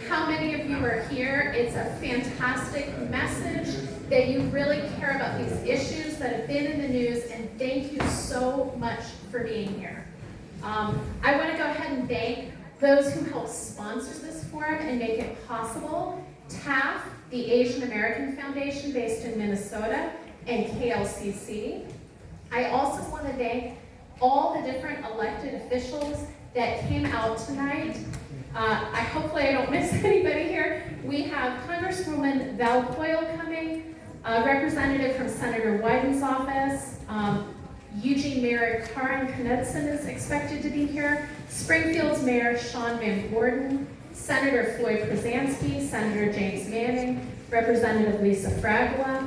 how many of you are here. It's a fantastic message that you really care about these issues that have been in the news, and thank you so much for being here. I want to go ahead and thank those who helped sponsor this forum and make it possible. TAF, the Asian American Foundation based in Minnesota, and KLCC. I also want to thank all the different elected officials that came out tonight. Hopefully I don't miss anybody here. We have Congresswoman Val Coyle coming, representative from Senator Wyden's office, Eugene Mayor Karen Knudsen is expected to be here, Springfield's Mayor Sean Van Gordon, Senator Floyd Przansky, Senator James Manning, Representative Lisa Fragola,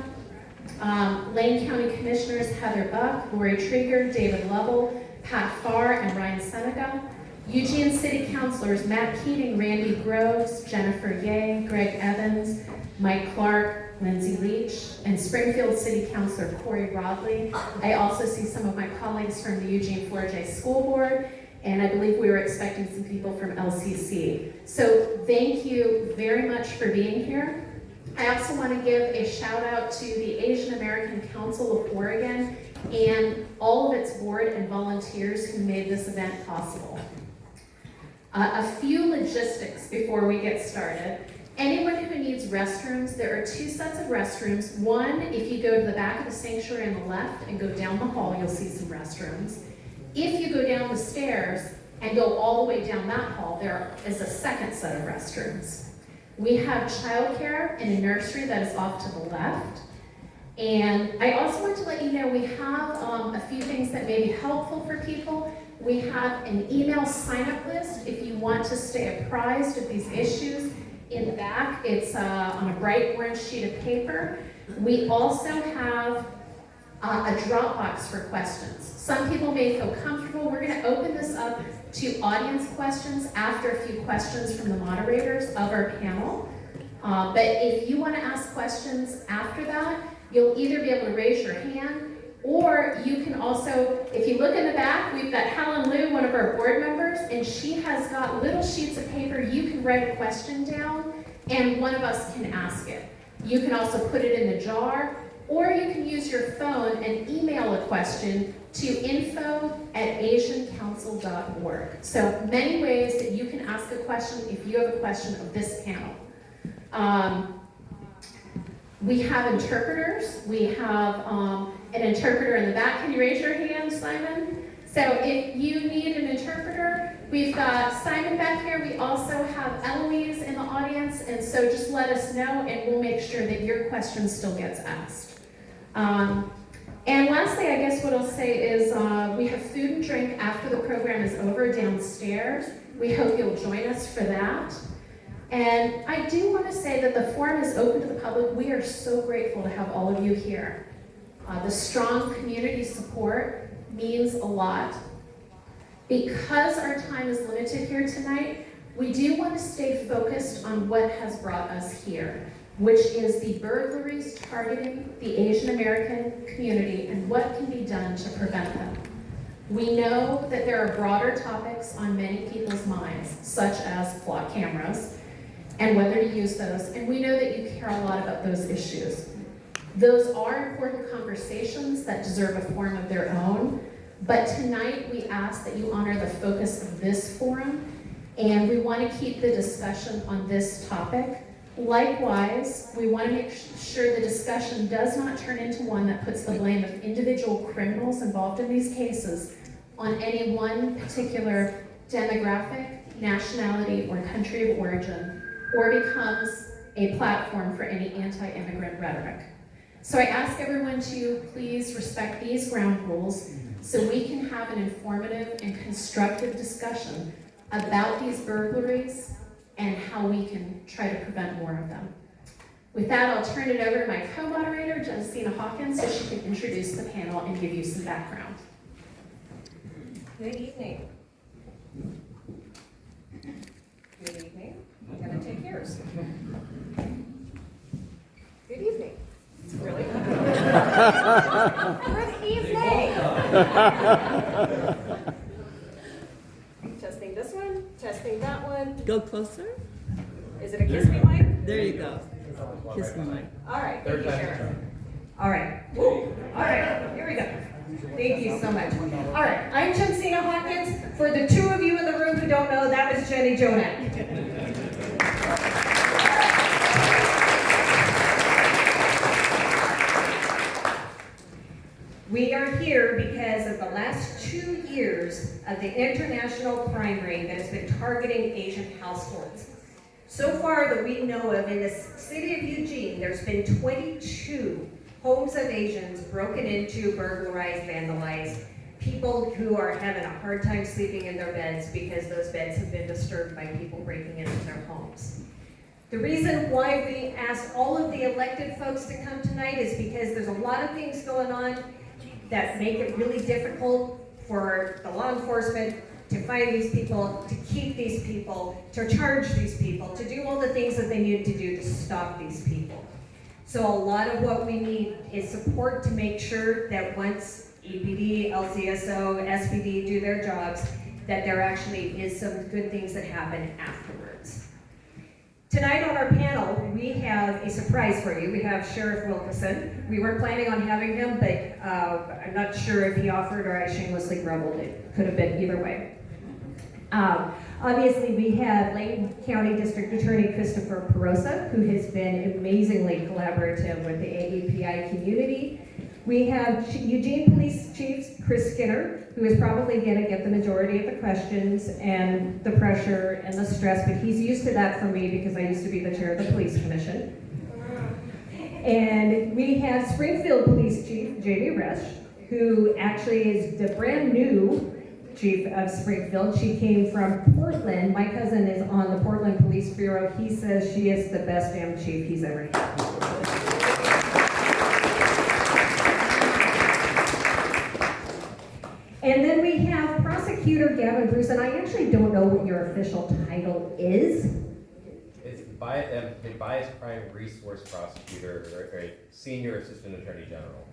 Lane County Commissioners Heather Buck, Lori Trieger, David Lovell, Pat Farr, and Ryan Seneca, Eugene City Councilors Matt Keating, Randy Groves, Jennifer Ye, Greg Evans, Mike Clark, Lindsay Leach, and Springfield City Councilor Corey Rodley. I also see some of my colleagues from the Eugene 4J School Board, and I believe we were expecting some people from LCC. So thank you very much for being here. I also want to give a shout out to the Asian American Council of Oregon and all of its board and volunteers who made this event possible. A few logistics before we get started. Anyone who needs restrooms, there are two sets of restrooms. One, if you go to the back of the sanctuary on the left and go down the hall, you'll see some restrooms. If you go down the stairs and go all the way down that hall, there is a second set of restrooms. We have childcare in a nursery that is off to the left. And I also want to let you know we have a few things that may be helpful for people. We have an email sign-up list if you want to stay apprised of these issues. In the back, it's on a bright orange sheet of paper. We also have a Dropbox for questions. Some people may feel comfortable. We're going to open this up to audience questions after a few questions from the moderators of our panel. But if you want to ask questions after that, you'll either be able to raise your hand, or you can also, if you look in the back, we've got Helen Liu, one of our board members, and she has got little sheets of paper. You can write a question down, and one of us can ask it. You can also put it in the jar, or you can use your phone and email a question to info@asiancouncil.org. So many ways that you can ask a question if you have a question of this panel. We have interpreters. We have an interpreter in the back. Can you raise your hand, Simon? So if you need an interpreter, we've got Simon back here. We also have Eloise in the audience, and so just let us know and we'll make sure that your question still gets asked. And lastly, I guess what I'll say is we have food and drink after the program is over downstairs. We hope you'll join us for that. And I do want to say that the forum is open to the public. We are so grateful to have all of you here. The strong community support means a lot. Because our time is limited here tonight, we do want to stay focused on what has brought us here, which is the burglaries targeting the Asian American community and what can be done to prevent them. We know that there are broader topics on many people's minds, such as flock cameras, and whether to use those, and we know that you care a lot about those issues. Those are important conversations that deserve a forum of their own, but tonight we ask that you honor the focus of this forum, and we want to keep the discussion on this topic. Likewise, we want to make sure the discussion does not turn into one that puts the blame of individual criminals involved in these cases on any one particular demographic, nationality, or country of origin, or becomes a platform for any anti-immigrant rhetoric. So I ask everyone to please respect these ground rules so we can have an informative and constructive discussion about these burglaries and how we can try to prevent more of them. With that, I'll turn it over to my co-moderator, Jensina Hawkins, so she can introduce the panel and give you some background. Good evening. Good evening. I'm going to take yours. Good evening. Really? Good evening. Testing this one, testing that one. Go closer. Is it a kiss me mic? There you go. Kiss the mic. All right, thank you, Sharon. All right, woo. All right, here we go. Thank you so much. All right, I'm Jensina Hawkins. For the two of you in the room who don't know, that was Jenny Jonak. We are here because of the last 2 years of the international crime rate that has been targeting Asian households. So far that we know of in the city of Eugene, there's been 22 homes of Asians broken into, burglarized, vandalized, people who are having a hard time sleeping in their beds because those beds have been disturbed by people breaking into their homes. The reason why we asked all of the elected folks to come tonight is because there's a lot of things going on that make it really difficult for the law enforcement to find these people, to keep these people, to charge these people, to do all the things that they need to do to stop these people. So a lot of what we need is support to make sure that once EPD, LCSO, SPD do their jobs, that there actually is some good things that happen afterwards. Tonight on our panel, we have a surprise for you. We have Sheriff Wilkerson. We weren't planning on having him, but I'm not sure if he offered or I shamelessly grumbled. It could have been either way. Obviously, we have Lane County District Attorney Christopher Parosa, who has been amazingly collaborative with the AAPI community. We have Eugene Police Chief Chris Skinner, who is probably going to get the majority of the questions and the pressure and the stress, but he's used to that from me because I used to be the chair of the police commission. And we have Springfield Police Chief Jami Resch, who actually is the brand new chief of Springfield. She came from Portland. My cousin is on the Portland Police Bureau. He says she is the best damn chief he's ever had. And then we have Prosecutor Gavin Bruce, and I actually don't know what your official title is. It's the Bias Crime Resource Prosecutor, or a Senior Assistant Attorney General.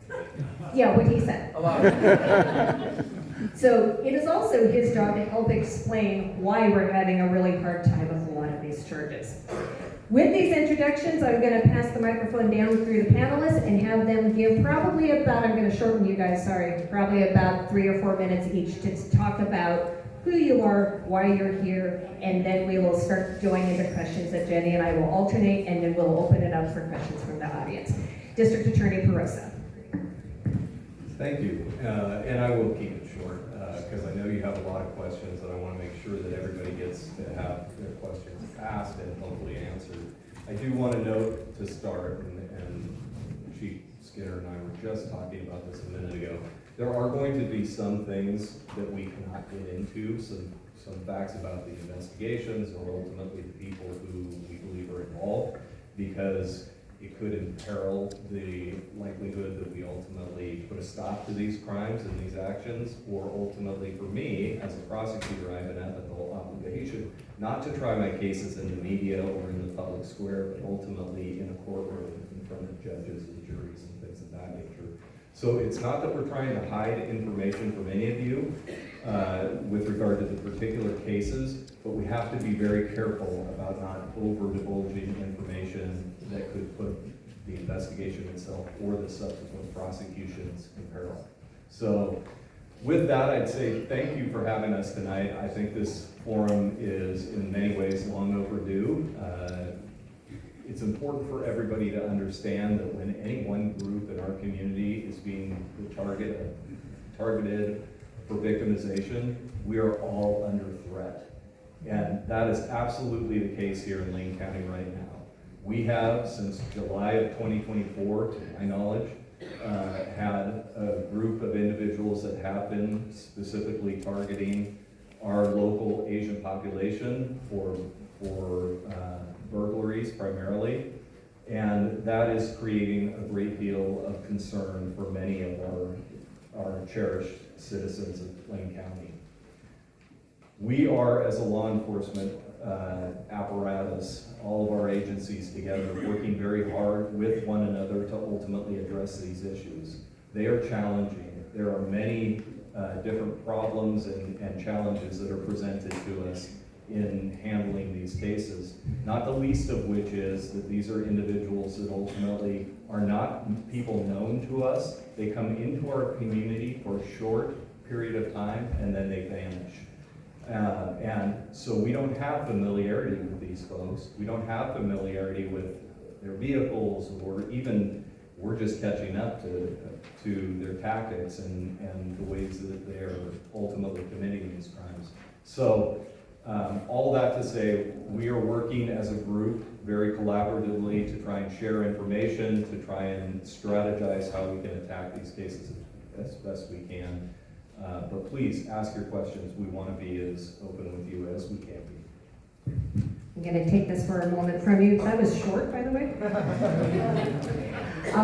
Yeah, what he said. A lot of So it is also his job to help explain why we're having a really hard time with a lot of these charges. With these introductions, I'm going to pass the microphone down through the panelists and have them give probably about, I'm going to shorten you guys, sorry, probably about 3 or 4 minutes each to talk about who you are, why you're here, and then we will start going into questions that Jenny and I will alternate, and then we'll open it up for questions from the audience. District Attorney Parosa. Thank you, and I will keep it short because I know you have a lot of questions and I want to make sure that everybody gets to have their questions asked and hopefully answered. I do want to note to start, and Chief Skinner and I were just talking about this a minute ago, there are going to be some things that we cannot get into, some facts about the investigations or ultimately the people who we believe are involved, because it could imperil the likelihood that we ultimately put a stop to these crimes and these actions, or ultimately for me, as a prosecutor, I have an ethical obligation not to try my cases in the media or in the public square, but ultimately in a courtroom in front of judges and juries and things of that nature. So it's not that we're trying to hide information from any of you with regard to the particular cases, but we have to be very careful about not over-divulging information that could put the investigation itself or the subsequent prosecutions in peril. So with that, I'd say thank you for having us tonight. I think this forum is in many ways long overdue. It's important for everybody to understand that when any one group in our community is being targeted for victimization, we are all under threat. And that is absolutely the case here in Lane County right now. We have, since July of 2024, to my knowledge, had a group of individuals that have been specifically targeting our local Asian population for burglaries primarily, and that is creating a great deal of concern for many of our cherished citizens of Lane County. We are, as a law enforcement apparatus, all of our agencies together, working very hard with one another to ultimately address these issues. They are challenging. There are many different problems and challenges that are presented to us in handling these cases, not the least of which is that these are individuals that ultimately are not people known to us. They come into our community for a short period of time and then they vanish. And so we don't have familiarity with these folks. We don't have familiarity with their vehicles, or even we're just catching up to their tactics and the ways that they are ultimately committing these crimes. So all that to say, we are working as a group very collaboratively to try and share information, to try and strategize how we can attack these cases as best we can. But please ask your questions. We want to be as open with you as we can be. I'm going to take this for a moment from you. That was short, by the way.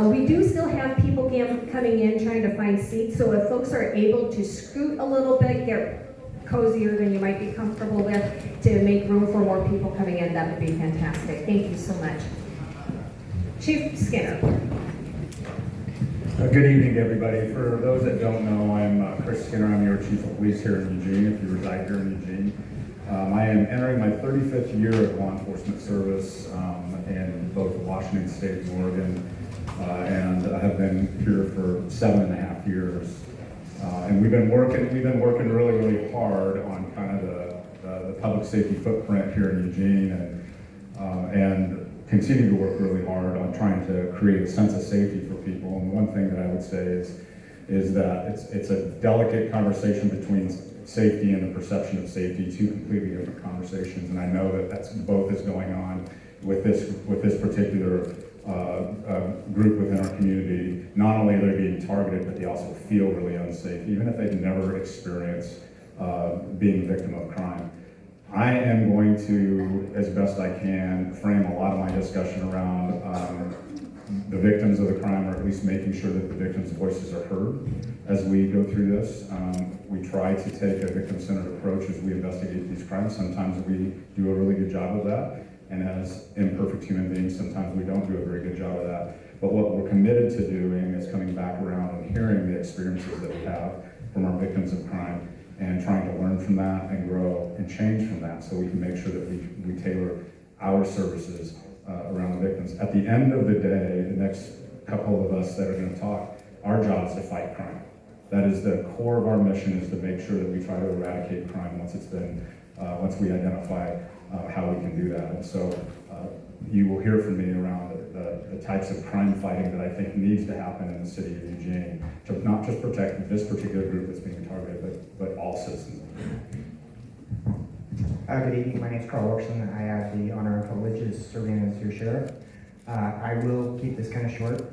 We do still have people coming in trying to find seats, so if folks are able to scoot a little bit, get cozier than you might be comfortable with to make room for more people coming in, that would be fantastic. Thank you so much. Chief Skinner. Good evening, everybody. For those that don't know, I'm Chris Skinner. I'm your Chief of Police here in Eugene, if you reside here in Eugene. I am entering my 35th year of law enforcement service in both Washington State and Oregon, and I have been here for 7.5 years. And we've been working really hard on kind of the public safety footprint here in Eugene, and continue to work really hard on trying to create a sense of safety for people. And one thing that I would say is that it's a delicate conversation between safety and the perception of safety, two completely different conversations. And I know that that's both is going on with this particular group within our community. Not only are they being targeted, but they also feel really unsafe, even if they've never experienced being a victim of crime. I am going to, as best I can, frame a lot of my discussion around the victims of the crime, or at least making sure that the victims' voices are heard as we go through this. We try to take a victim-centered approach as we investigate these crimes. Sometimes we do a really good job of that, and as imperfect human beings, sometimes we don't do a very good job of that. But what we're committed to doing is coming back around and hearing the experiences that we have from our victims of crime, and trying to learn from that and grow and change from that, so we can make sure that we tailor our services around the victims. At the end of the day, the next couple of us that are going to talk, our job is to fight crime. That is the core of our mission, is to make sure that we try to eradicate crime once we identify how we can do that. And so you will hear from me around the types of crime fighting that I think needs to happen in the city of Eugene, to not just protect this particular group that's being targeted, but all citizens. Good evening, my name is Carl Wilkerson. I have the honor and privilege of serving as your sheriff. I will keep this kind of short.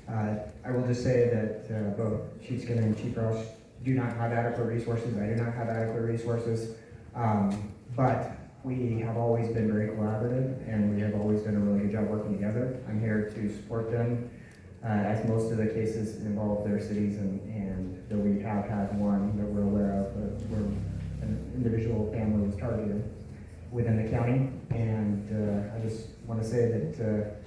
I will just say that both Chief Skinner and Chief Resch do not have adequate resources. I do not have adequate resources, but we have always been very collaborative, and we have always done a really good job working together. I'm here to support them, as most of the cases involve their cities, and though we have had one that we're aware of, where an individual family was targeted within the county. And I just want to say that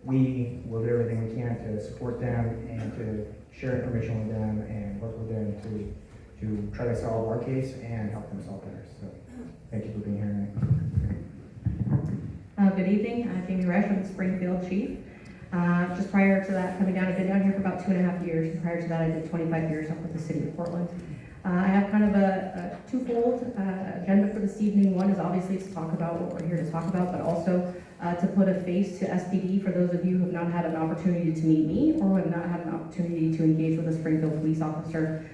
we will do everything we can to support them and to share information with them and work with them to try to solve our case and help them solve theirs. So thank you for being here tonight. Good evening, I'm Jami Resch, I'm the Springfield chief. Just prior to that, coming down, I've been down here for about 2.5 years. And prior to that, I did 25 years up with the city of Portland. I have kind of a twofold agenda for this evening. One is obviously to talk about what we're here to talk about, but also to put a face to SPD for those of you who have not had an opportunity to meet me or who have not had an opportunity to engage with a Springfield police officer,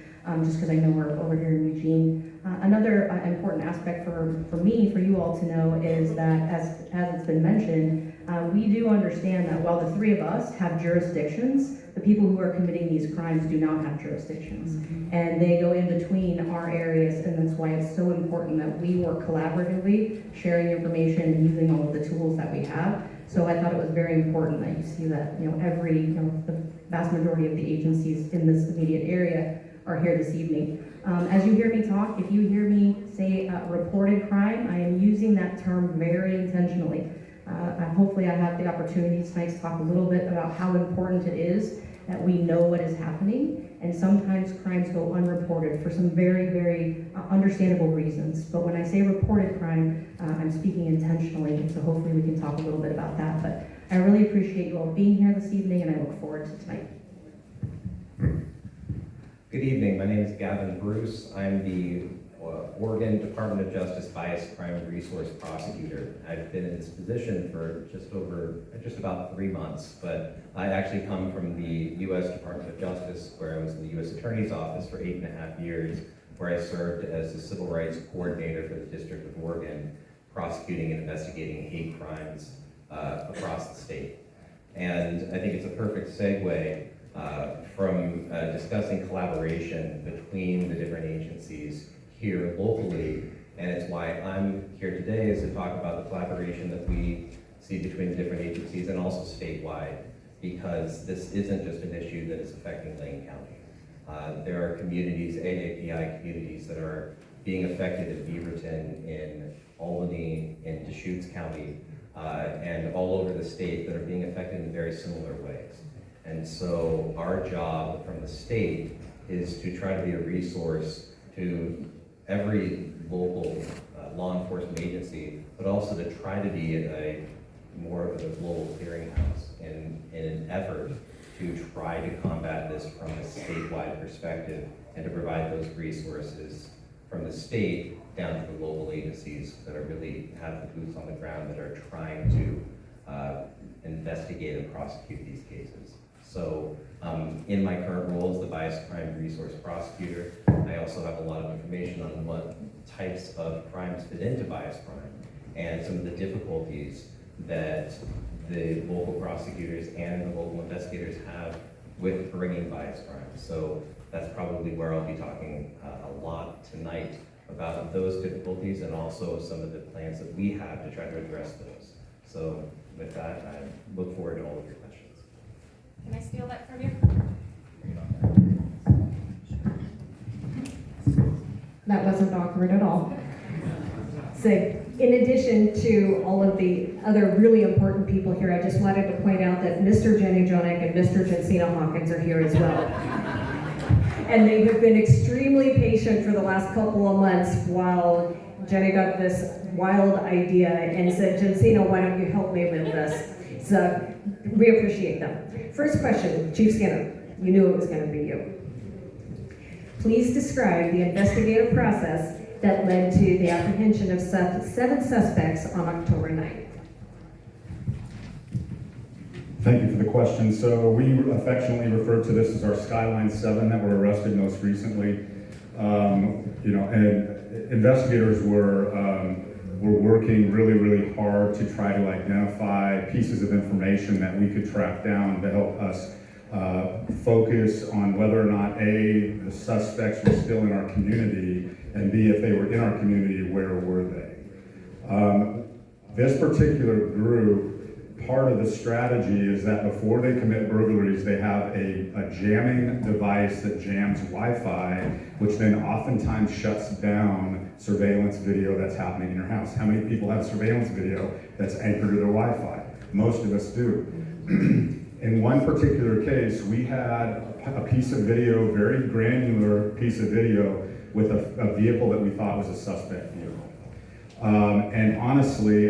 just because I know we're over here in Eugene. Another important aspect for me, for you all to know, is that as it's been mentioned, we do understand that while the three of us have jurisdictions, the people who are committing these crimes do not have jurisdictions. Mm-hmm. And they go in between our areas, and that's why it's so important that we work collaboratively, sharing information and using all of the tools that we have. So I thought it was very important that you see that, the vast majority of the agencies in this immediate area are here this evening. As you hear me talk, if you hear me say reported crime, I am using that term very intentionally. Hopefully I have the opportunity tonight to talk a little bit about how important it is that we know what is happening And sometimes crimes go unreported for some very, very understandable reasons. But when I say reported crime, I'm speaking intentionally, so hopefully we can talk a little bit about that. But I really appreciate you all being here this evening, and I look forward to tonight. Good evening, my name is Gavin Bruce. I'm the Oregon Department of Justice Bias Crime Resource Prosecutor. I've been in this position for just about 3 months, but I actually come from the U.S. Department of Justice, where I was in the U.S. Attorney's Office for 8.5 years, where I served as the Civil Rights Coordinator for the District of Oregon, prosecuting and investigating hate crimes across the state. And I think it's a perfect segue from discussing collaboration between the different agencies here locally, and it's why I'm here today, is to talk about the collaboration that we see between the different agencies and also statewide, because this isn't just an issue that is affecting Lane County. There are communities, AAPI communities, that are being affected in Beaverton, in Albany, in Deschutes County, and all over the state that are being affected in very similar ways. And so our job from the state is to try to be a resource to every local law enforcement agency, but also to try to be a more of a global clearinghouse in an effort to try to combat this from a statewide perspective and to provide those resources from the state down to the local agencies that are really have the boots on the ground, that are trying to investigate and prosecute these cases. So in my current role as the Bias Crime Resource Prosecutor, I also have a lot of information on what types of crimes fit into bias crime and some of the difficulties that the local prosecutors and the local investigators have with bringing bias crimes. So that's probably where I'll be talking a lot tonight about those difficulties and also some of the plans that we have to try to address those. So with that, I look forward to all of your questions. Can I steal that from you? That wasn't awkward at all. So, in addition to all of the other really important people here, I just wanted to point out that Mr. Jonak and Mr. Jensina Hawkins are here as well. And they have been extremely patient for the last couple of months while Jenny got this wild idea and said, Jensina, why don't you help me with this? So, we appreciate them. First question, Chief Skinner, you knew it was going to be you. Please describe the investigative process that led to the apprehension of 7 suspects on October 9th. Thank you for the question. So we affectionately refer to this as our Skyline 7 that were arrested most recently. And investigators were working really, really hard to try to identify pieces of information that we could track down to help us focus on whether or not A, the suspects were still in our community, and B, if they were in our community, where were they? This particular group, part of the strategy is that before they commit burglaries, they have a jamming device that jams Wi-Fi, which then oftentimes shuts down surveillance video that's happening in your house. How many people have surveillance video that's anchored to their Wi-Fi? Most of us do. In one particular case, we had a piece of video, very granular piece of video, with a vehicle that we thought was a suspect vehicle. And honestly,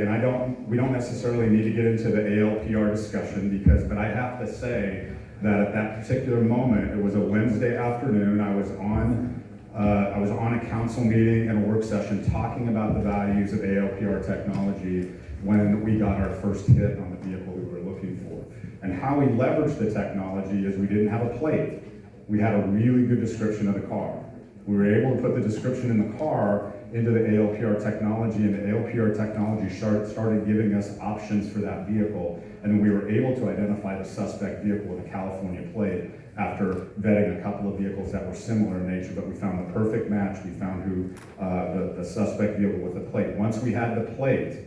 we don't necessarily need to get into the ALPR discussion but I have to say that at that particular moment, it was a Wednesday afternoon, I was on a council meeting and a work session talking about the values of ALPR technology when we got our first hit on the vehicle we were looking for. And how we leveraged the technology is we didn't have a plate. We had a really good description of the car. We were able to put the description in the car into the ALPR technology, and the ALPR technology started giving us options for that vehicle, and we were able to identify the suspect vehicle with a California plate after vetting a couple of vehicles that were similar in nature, but we found the perfect match. We found the suspect vehicle with the plate. Once we had the plate,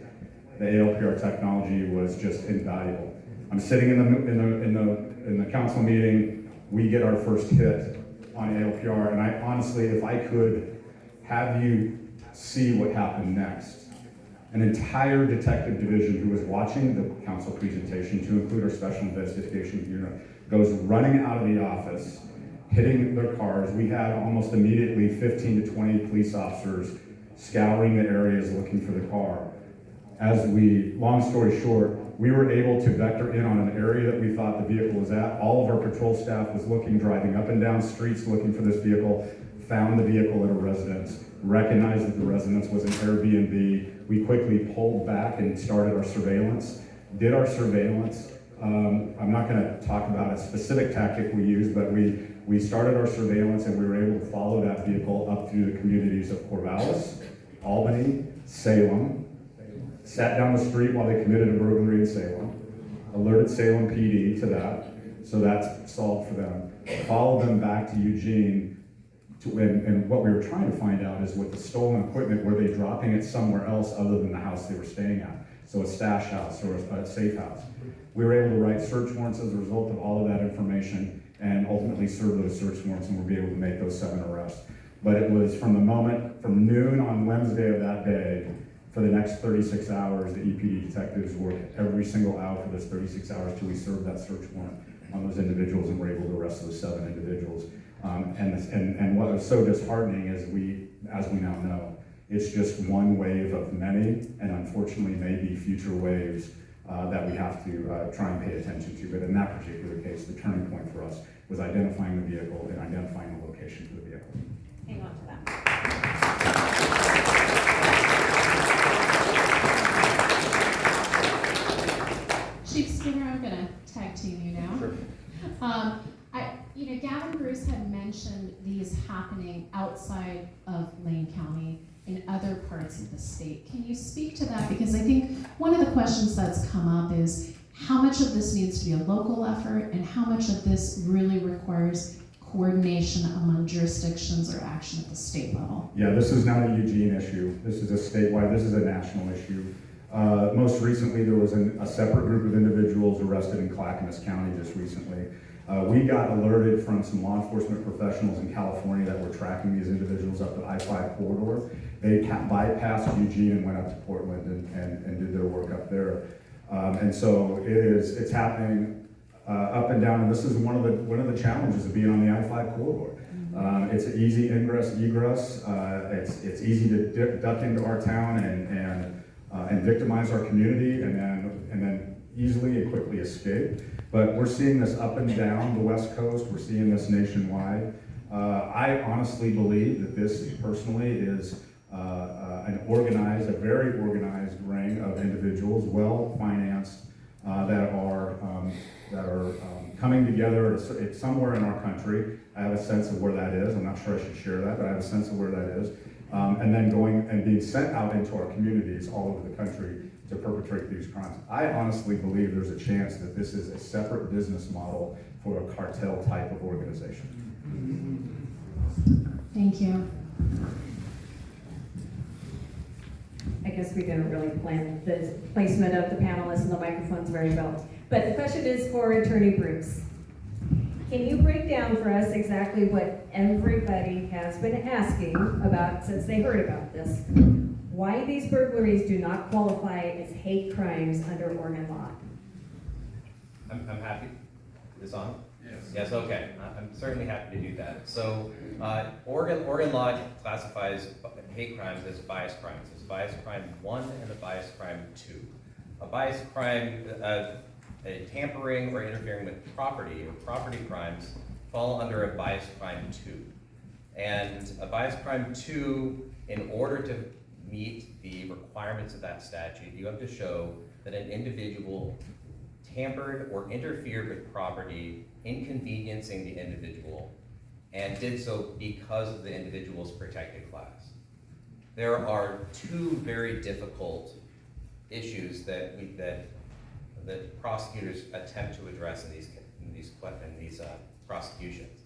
the ALPR technology was just invaluable. I'm sitting in the council meeting, we get our first hit on ALPR, and I honestly, if I could have you see what happened next. An entire detective division who was watching the council presentation, to include our special investigation unit, goes running out of the office hitting their cars. We had almost immediately 15 to 20 police officers scouring the areas looking for the car. Long story short, we were able to vector in on an area that we thought the vehicle was at. All of our patrol staff was looking, driving up and down streets looking for this vehicle, found the vehicle at a residence, recognized that the residence was an Airbnb. We quickly pulled back and started our surveillance, did our surveillance. I'm not gonna talk about a specific tactic we used, but we started our surveillance and we were able to follow that vehicle up through the communities of Corvallis, Albany, Salem, sat down the street while they committed a burglary in Salem, alerted Salem PD to that, so that's solved for them. Followed them back to Eugene, and what we were trying to find out is with the stolen equipment, were they dropping it somewhere else other than the house they were staying at? So a stash house or a safe house. We were able to write search warrants as a result of all of that information and ultimately serve those search warrants, and we'll be able to make those 7 arrests. But it was from noon on Wednesday of that day, for the next 36 hours, the EPD detectives worked every single hour for those 36 hours till we served that search warrant on those individuals and were able to arrest those 7 individuals. And what was so disheartening is as we now know, it's just one wave of many, and unfortunately maybe future waves that we have to try and pay attention to. But in that particular case, the turning point for us was identifying the vehicle and identifying the location for the vehicle. Hang on to that. Chief Skinner, I'm going to tag team you now. Sure. Gavin Bruce had mentioned these happening outside of Lane County in other parts of the state. Can you speak to that? Because I think one of the questions that's come up is how much of this needs to be a local effort and how much of this really requires coordination among jurisdictions or action at the state level? Yeah, this is not a Eugene issue. This is a statewide, this is a national issue. Most recently, there was a separate group of individuals arrested in Clackamas County just recently. We got alerted from some law enforcement professionals in California that were tracking these individuals up the I-5 corridor. They bypassed Eugene and went up to Portland and did their work up there. And so it's happening up and down, and this is one of the challenges of being on the I-5 corridor. It's an easy ingress, egress. It's easy to duck into our town and victimize our community, and then easily and quickly escape. But we're seeing this up and down the West Coast. We're seeing this nationwide. I honestly believe that this personally is a very organized ring of individuals, well-financed, that are coming together at somewhere in our country. I have a sense of where that is. I'm not sure I should share that, but I have a sense of where that is. And then going and being sent out into our communities all over the country to perpetrate these crimes. I honestly believe there's a chance that this is a separate business model for a cartel type of organization. Thank you. I guess we didn't really plan the placement of the panelists and the microphones very well. But the question is for Attorney Bruce. Can you break down for us exactly what everybody has been asking about since they heard about this? Why these burglaries do not qualify as hate crimes under Oregon law? I'm happy. Is this on? Yes, okay. I'm certainly happy to do that. So Oregon law classifies hate crimes as bias crimes. There's bias crime 1 and a bias crime 2. A bias crime, tampering or interfering with property or property crimes fall under a bias crime 2. And a bias crime 2, in order to meet the requirements of that statute, you have to show that an individual tampered or interfered with property, inconveniencing the individual, and did so because of the individual's protected class. There are 2 very difficult issues that prosecutors attempt to address in these prosecutions.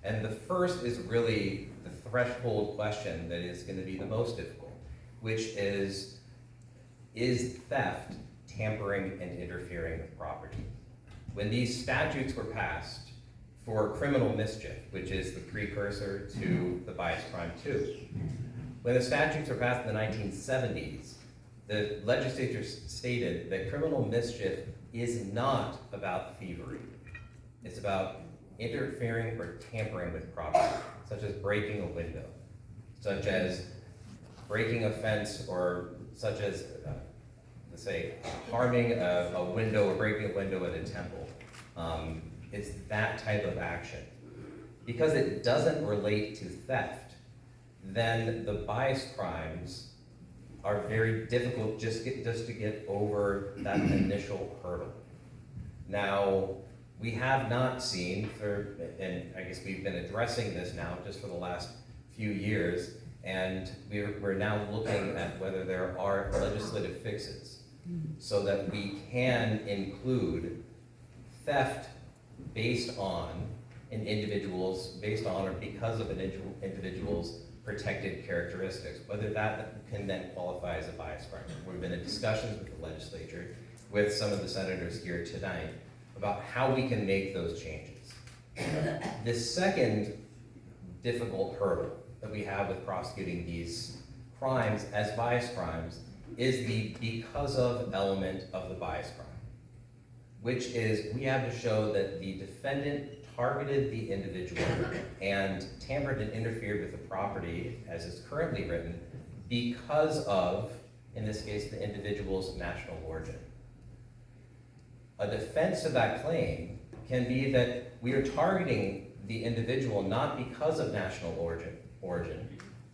And the first is really the threshold question that is going to be the most difficult, which is theft tampering and interfering with property? When these statutes were passed for criminal mischief, which is the precursor to the bias crime 2, when the statutes were passed in the 1970s, the legislature stated that criminal mischief is not about thievery. It's about interfering or tampering with property, such as breaking a window, such as breaking a fence, or such as, let's say, harming a window or breaking a window at a temple. It's that type of action. Because it doesn't relate to theft, then the bias crimes are very difficult just to get over that initial hurdle. Now, we have not seen, and I guess we've been addressing this now just for the last few years, and we're now looking at whether there are legislative fixes so that we can include theft based on an individual's, based on or because of an individual's protected characteristics, whether that can then qualify as a bias crime. We've been in discussions with the legislature, with some of the senators here tonight, about how we can make those changes. The second difficult hurdle that we have with prosecuting these crimes as bias crimes is the because of element of the bias crime, which is we have to show that the defendant targeted the individual and tampered and interfered with the property as is currently written because of, in this case, the individual's national origin. A defense to that claim can be that we are targeting the individual not because of national origin,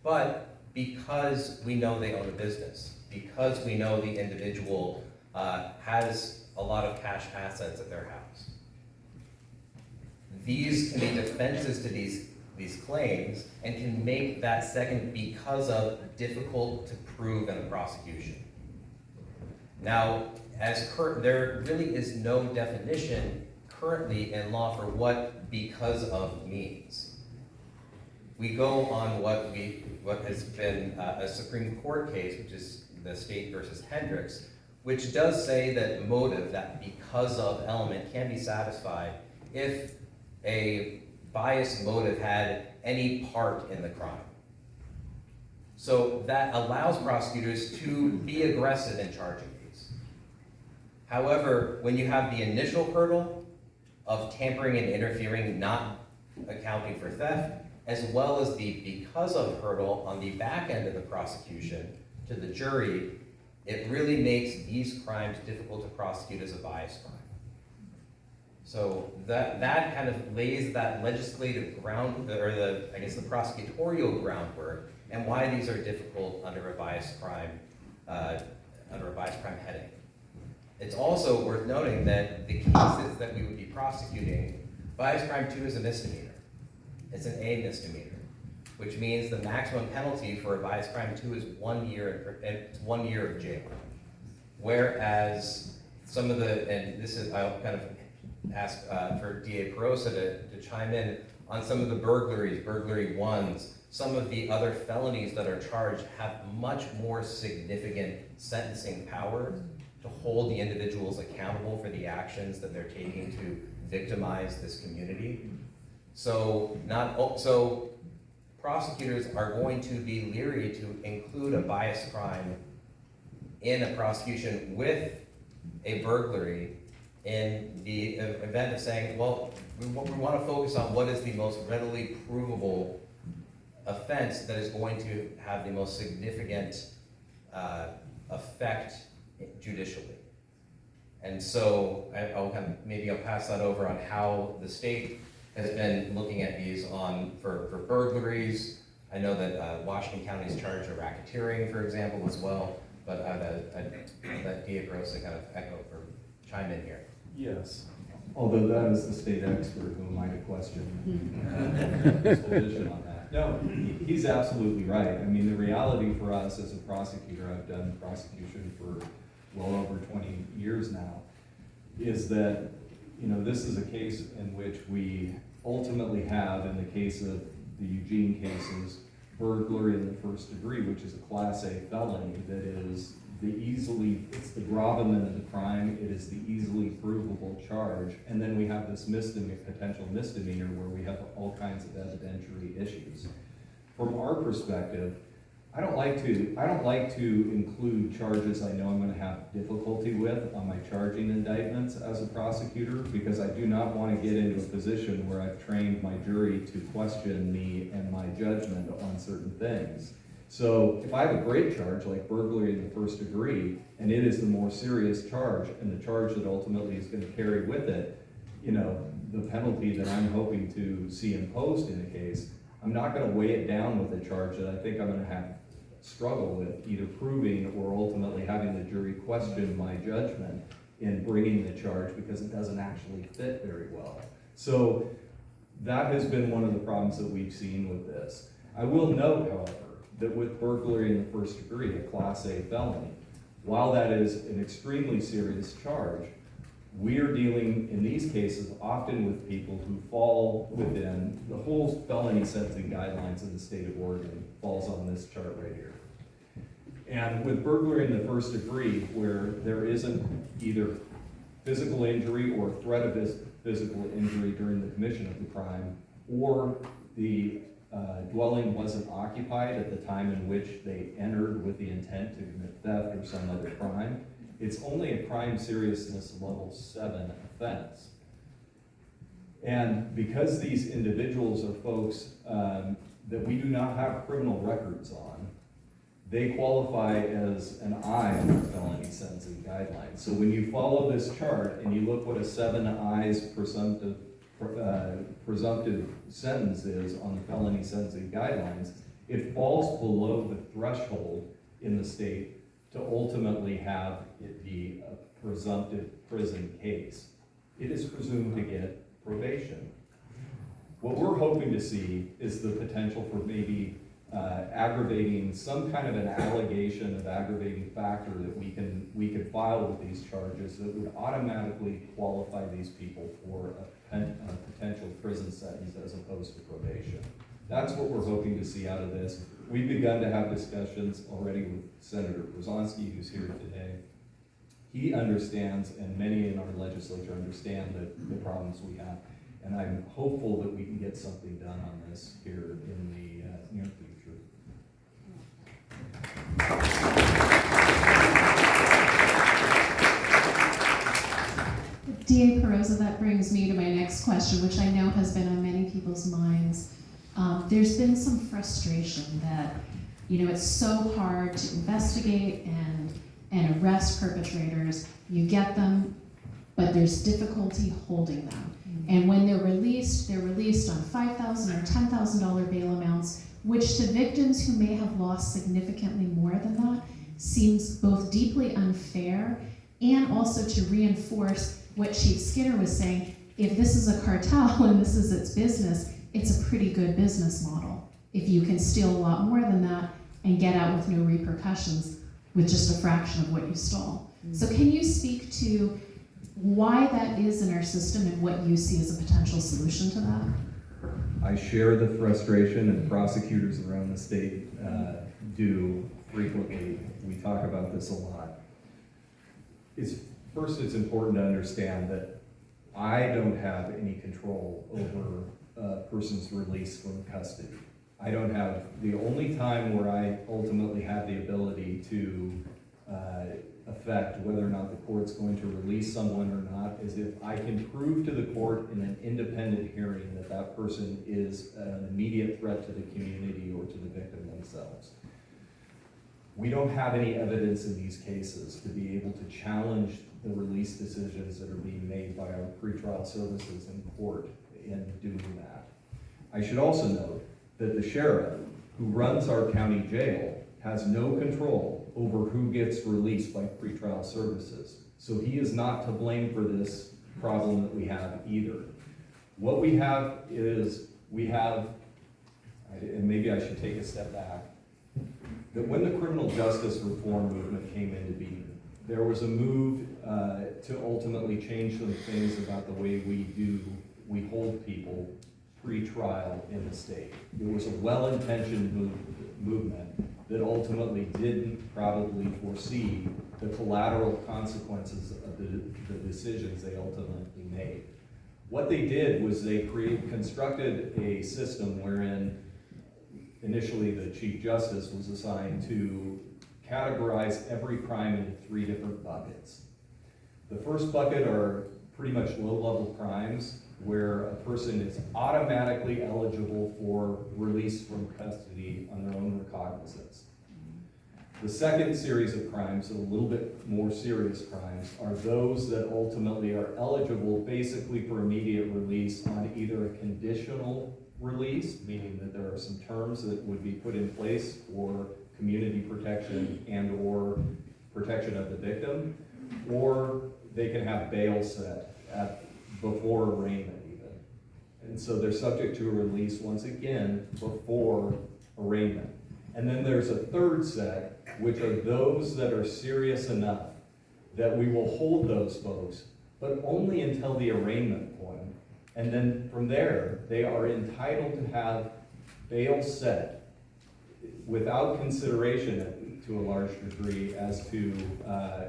but because we know they own a business, because we know the individual has a lot of cash assets at their house. These can be defenses to these claims and can make that second because of difficult to prove in a prosecution. Now, there really is no definition currently in law for what because of means. We go on what has been a Supreme Court case, which is the State versus Hendricks, which does say that motive, that because of element, can be satisfied if a biased motive had any part in the crime. So that allows prosecutors to be aggressive in charging these. However, when you have the initial hurdle of tampering and interfering, not accounting for theft, as well as the because of hurdle on the back end of the prosecution to the jury, it really makes these crimes difficult to prosecute as a bias crime. So that kind of lays that legislative ground, or the prosecutorial groundwork, and why these are difficult under a bias crime heading. It's also worth noting that the cases that we would be prosecuting, bias crime 2 is a misdemeanor. It's an A misdemeanor, which means the maximum penalty for a bias crime 2 is 1 year, and it's 1 year of jail. Whereas some of the, and this is, I'll kind of ask for DA Parosa to chime in on some of the burglary 1s, some of the other felonies that are charged have much more significant sentencing power to hold the individuals accountable for the actions that they're taking to victimize this community. So prosecutors are going to be leery to include a bias crime in a prosecution with a burglary in the event of saying, well, we want to focus on what is the most readily provable offense that is going to have the most significant effect judicially. And so maybe I'll pass that over on how the state has been looking at these for burglaries. I know that Washington County's charged of racketeering, for example, as well, but that DA Parosa kind of echo or chime in here. Yes, although that is the state expert who might have questioned his position on that. No, he's absolutely right. I mean, the reality for us as a prosecutor, I've done prosecution for well over 20 years now, is that, this is a case in which we ultimately have, in the case of the Eugene cases, burglary in the first degree, which is a Class A felony that is it's the gravamen of the crime, it is the easily provable charge, and then we have this potential misdemeanor where we have all kinds of evidentiary issues. From our perspective, I don't like to include charges I know I'm gonna have difficulty with on my charging indictments as a prosecutor, because I do not want to get into a position where I've trained my jury to question me and my judgment on certain things. So if I have a great charge, like burglary in the first degree, and it is the more serious charge, and the charge that ultimately is gonna carry with it, you know, the penalty that I'm hoping to see imposed in the case, I'm not gonna weigh it down with a charge that I think I'm gonna have struggle with either proving or ultimately having the jury question my judgment in bringing the charge because it doesn't actually fit very well. So that has been one of the problems that we've seen with this. I will note, however, that with burglary in the first degree, a Class A felony, while that is an extremely serious charge, we are dealing in these cases often with people who fall within the whole felony sentencing guidelines in the state of Oregon falls on this chart right here. And with burglary in the first degree, where there isn't either physical injury or threat of physical injury during the commission of the crime, or the dwelling wasn't occupied at the time in which they entered with the intent to commit theft or some other crime, it's only a crime seriousness level 7 offense. And because these individuals are folks that we do not have criminal records on, they qualify as an I on the felony sentencing guidelines. So when you follow this chart and you look what a 7 I's presumptive sentence is on the felony sentencing guidelines, it falls below the threshold in the state to ultimately have it be a presumptive prison case. It is presumed to get probation. What we're hoping to see is the potential for maybe aggravating, some kind of an allegation of aggravating factor that we can file with these charges that would automatically qualify these people for a potential prison sentence as opposed to probation. That's what we're hoping to see out of this. We've begun to have discussions already with Senator Brzezinski, who's here today. He understands, and many in our legislature understand the problems we have. And I'm hopeful that we can get something done on this here in the near future. DA Parosa, that brings me to my next question, which I know has been on many people's minds. There's been some frustration that, you know, it's so hard to investigate and arrest perpetrators. You get them, but there's difficulty holding them. And when they're released on $5,000 or $10,000 bail amounts, which to victims who may have lost significantly more than that seems both deeply unfair and also to reinforce what Chief Skinner was saying. If this is a cartel and this is its business, it's a pretty good business model. If you can steal a lot more than that and get out with no repercussions with just a fraction of what you stole. So can you speak to why that is in our system and what you see as a potential solution to that? I share the frustration, and prosecutors around the state do frequently. We talk about this a lot. First, it's important to understand that I don't have any control over a person's release from custody. I don't have, the only time where I ultimately have the ability to affect whether or not the court's going to release someone or not is if I can prove to the court in an independent hearing that that person is an immediate threat to the community or to the victim themselves. We don't have any evidence in these cases to be able to challenge the release decisions that are being made by our pretrial services in court in doing that. I should also note that the sheriff who runs our county jail has no control over who gets released by pretrial services. So he is not to blame for this problem that we have either. What we have is, and maybe I should take a step back, that when the criminal justice reform movement came into being, there was a move to ultimately change some things about the way we hold people pre-trial in the state. It was a well-intentioned movement that ultimately didn't probably foresee the collateral consequences of the decisions they ultimately made. What they did was they constructed a system wherein initially the Chief Justice was assigned to categorize every crime into 3 different buckets. The first bucket are pretty much low-level crimes where a person is automatically eligible for release from custody on their own recognizance. The second series of crimes, a little bit more serious crimes, are those that ultimately are eligible basically for immediate release on either a conditional release, meaning that there are some terms that would be put in place for community protection and or protection of the victim, or they can have bail set before arraignment even. And so they're subject to a release once again before arraignment. And then there's a third set, which are those that are serious enough that we will hold those folks, but only until the arraignment point. And then from there, they are entitled to have bail set without consideration to a large degree as to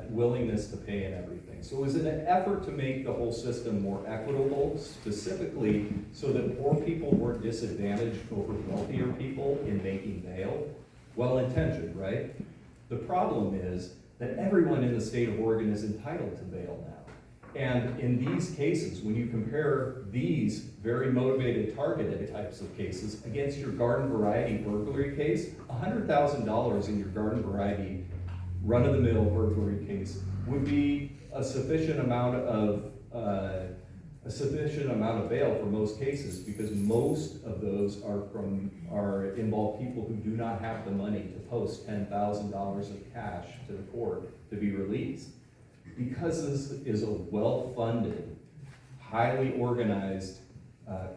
willingness to pay and everything. So it was an effort to make the whole system more equitable, specifically so that poor people weren't disadvantaged over wealthier people in making bail. Well-intentioned, right? The problem is that everyone in the state of Oregon is entitled to bail now. And in these cases, when you compare these very motivated, targeted types of cases against your garden variety burglary case, $100,000 in your garden variety run-of-the-mill burglary case would be a sufficient amount of bail for most cases, because most of those involve people who do not have the money to post $10,000 of cash to the court to be released. Because this is a well-funded, highly organized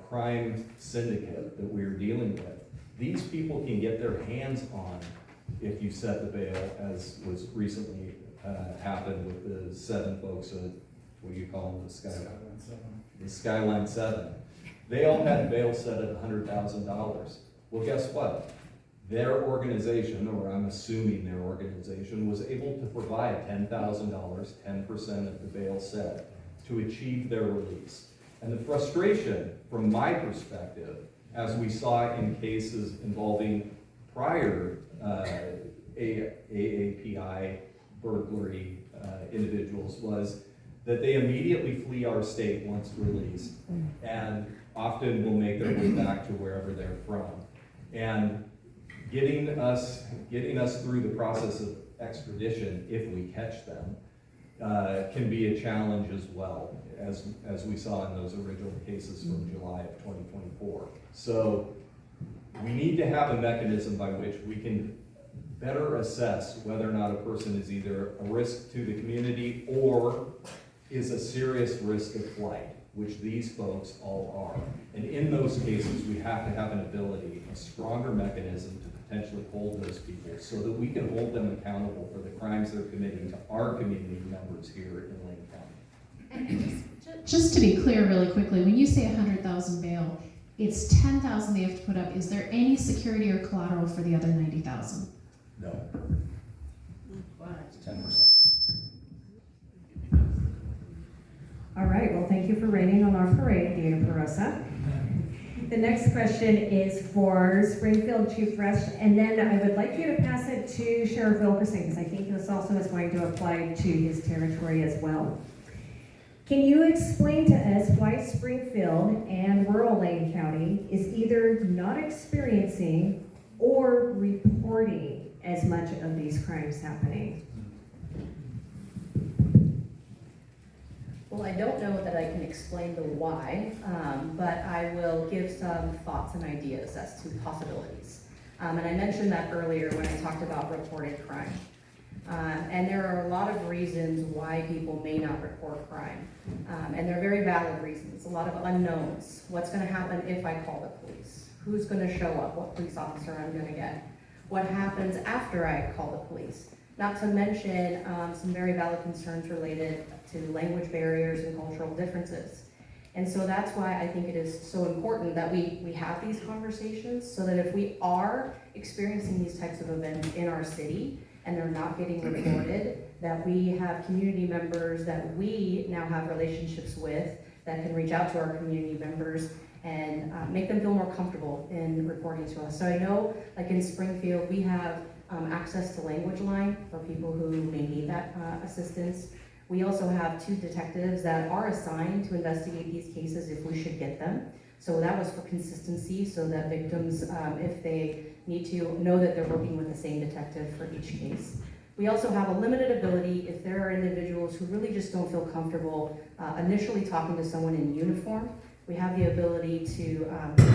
crime syndicate that we're dealing with, these people can get their hands on if you set the bail, as was recently happened with the 7 folks, what do you call them, the Skyline 7. They all had bail set at $100,000. Well, guess what? Their organization, or I'm assuming their organization, was able to provide $10,000, 10% of the bail set, to achieve their release. And the frustration, from my perspective, as we saw in cases involving prior AAPI burglary individuals, was that they immediately flee our state once released, and often will make their way back to wherever they're from. And getting us through the process of extradition, if we catch them, can be a challenge as well, as we saw in those original cases from July of 2024. So we need to have a mechanism by which we can better assess whether or not a person is either a risk to the community or is a serious risk of flight, which these folks all are. And in those cases, we have to have an ability, a stronger mechanism to potentially hold those people so that we can hold them accountable for the crimes they're committing to our community members here in Lane County. And Just to be clear really quickly, when you say 100,000 bail, it's 10,000 they have to put up. Is there any security or collateral for the other 90,000? No. It's 10%. All right, well, thank you for raining on our parade, Dean Parosa. The next question is for Springfield Chief Resch, and then I would like you to pass it to Sheriff Wilkerson, because I think this also is going to apply to his territory as well. Can you explain to us why Springfield and rural Lane County is either not experiencing or reporting as much of these crimes happening? Well, I don't know that I can explain the why, but I will give some thoughts and ideas as to possibilities. And I mentioned that earlier when I talked about reported crime. And there are a lot of reasons why people may not report crime. And they're very valid reasons, a lot of unknowns. What's gonna happen if I call the police? Who's gonna show up? What police officer I'm gonna get? What happens after I call the police? Not to mention some very valid concerns related to language barriers and cultural differences. And so that's why I think it is so important that we have these conversations, so that if we are experiencing these types of events in our city and they're not getting reported, that we have community members that we now have relationships with that can reach out to our community members and make them feel more comfortable in reporting to us. So I know, like in Springfield, we have access to language line for people who may need that assistance. We also have 2 detectives that are assigned to investigate these cases if we should get them. So that was for consistency, so that victims, if they need to, know that they're working with the same detective for each case. We also have a limited ability if there are individuals who really just don't feel comfortable initially talking to someone in uniform. We have the ability to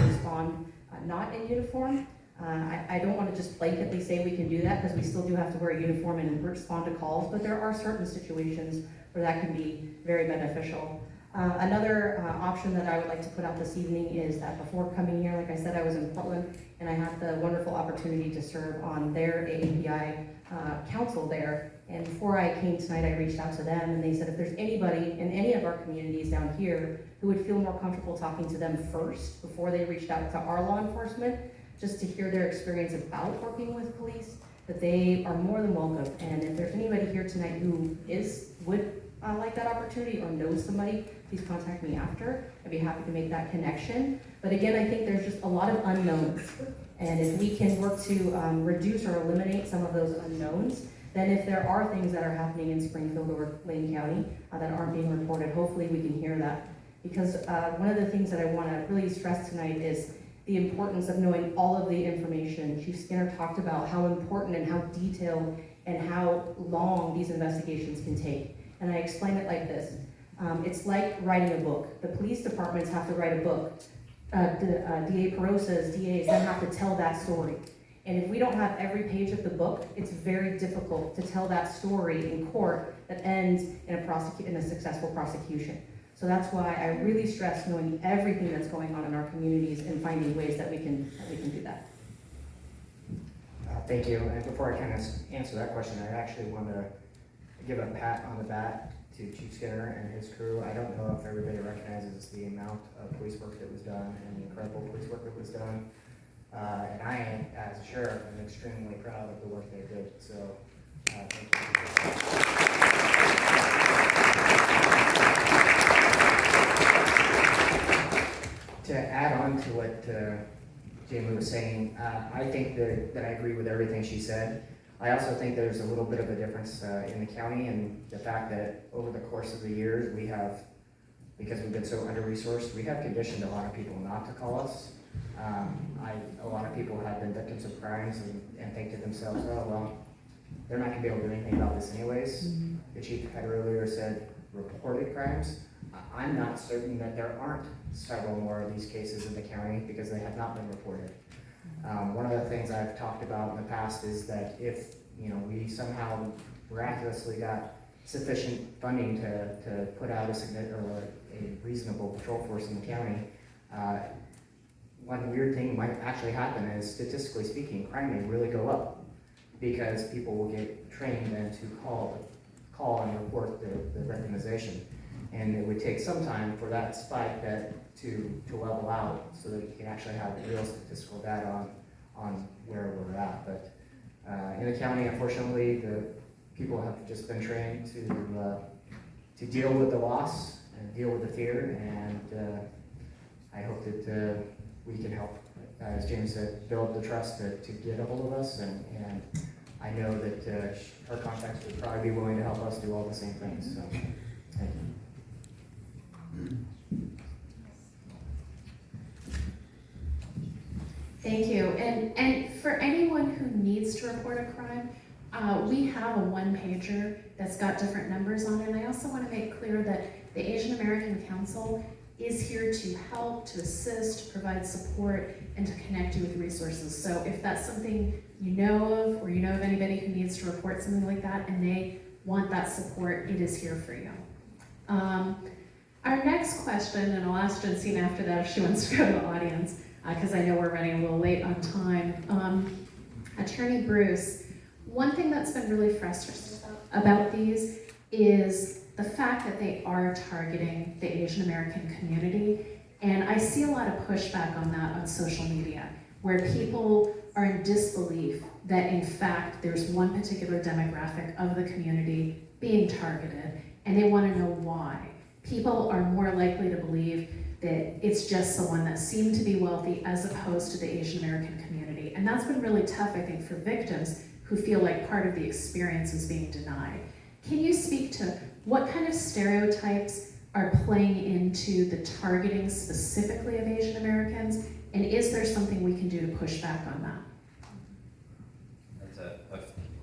respond not in uniform. I don't want to just blanketly say we can do that, because we still do have to wear a uniform and respond to calls, but there are certain situations where that can be very beneficial. Another option that I would like to put out this evening is that before coming here, like I said, I was in Portland, and I had the wonderful opportunity to serve on their AAPI council there. And before I came tonight, I reached out to them, and they said if there's anybody in any of our communities down here who would feel more comfortable talking to them first before they reached out to our law enforcement, just to hear their experience about working with police, that they are more than welcome. And if there's anybody here tonight who would like that opportunity or knows somebody, please contact me after. I'd be happy to make that connection. But again, I think there's just a lot of unknowns. And if we can work to reduce or eliminate some of those unknowns, then if there are things that are happening in Springfield or Lane County that aren't being reported, hopefully we can hear that. Because one of the things that I want to really stress tonight is the importance of knowing all of the information. Chief Skinner talked about how important and how detailed and how long these investigations can take. And I explain it like this. It's like writing a book. The police departments have to write a book. DA Parosa's, DAs, they have to tell that story. And if we don't have every page of the book, it's very difficult to tell that story in court that ends in a successful prosecution. So that's why I really stress knowing everything that's going on in our communities and finding ways that we can do that. Thank you. And before I kind of answer that question, I actually want to give a pat on the back to Chief Skinner and his crew. I don't know if everybody recognizes the amount of police work that was done and the incredible police work that was done. And I, as a sheriff, am extremely proud of the work they did. So, thank you. To add on to what Jami was saying, I think that I agree with everything she said. I also think there's a little bit of a difference in the county, and the fact that over the course of the years, we have, because we've been so under-resourced, we have conditioned a lot of people not to call us. A lot of people have been victims of crimes and think to themselves, oh, well, they're not gonna be able to do anything about this anyways. Mm-hmm. The chief had earlier said reported crimes. I'm not certain that there aren't several more of these cases in the county because they have not been reported. One of the things I've talked about in the past is that if we somehow miraculously got sufficient funding to put out a reasonable patrol force in the county, one weird thing might actually happen is, statistically speaking, crime may really go up because people will get trained then to call and report the victimization. And it would take some time for that spike to level out so that you can actually have real statistical data on where we're at. But in the county, unfortunately, the people have just been trained to deal with the loss and deal with the fear, and I hope that we can help, as James said, build the trust to get a hold of us, and I know that her contacts would probably be willing to help us do all the same things. So, thank you. Thank you. And for anyone who needs to report a crime, we have a one-pager that's got different numbers on it. And I also want to make clear that the Asian American Council is here to help, to assist, to provide support, and to connect you with resources. So if that's something you know of, or you know of anybody who needs to report something like that and they want that support, it is here for you. Our next question, and I'll ask Jensina after that if she wants to go to the audience, because I know we're running a little late on time. Attorney Bruce, one thing that's been really frustrating about these is the fact that they are targeting the Asian American community, and I see a lot of pushback on that on social media, where people are in disbelief that in fact there's one particular demographic of the community being targeted, and they want to know why. people are more likely to believe that it's just someone that seemed to be wealthy as opposed to the Asian American community. And that's been really tough, I think, for victims who feel like part of the experience is being denied. Can you speak to what kind of stereotypes are playing into the targeting specifically of Asian Americans? And is there something we can do to push back on that? That's a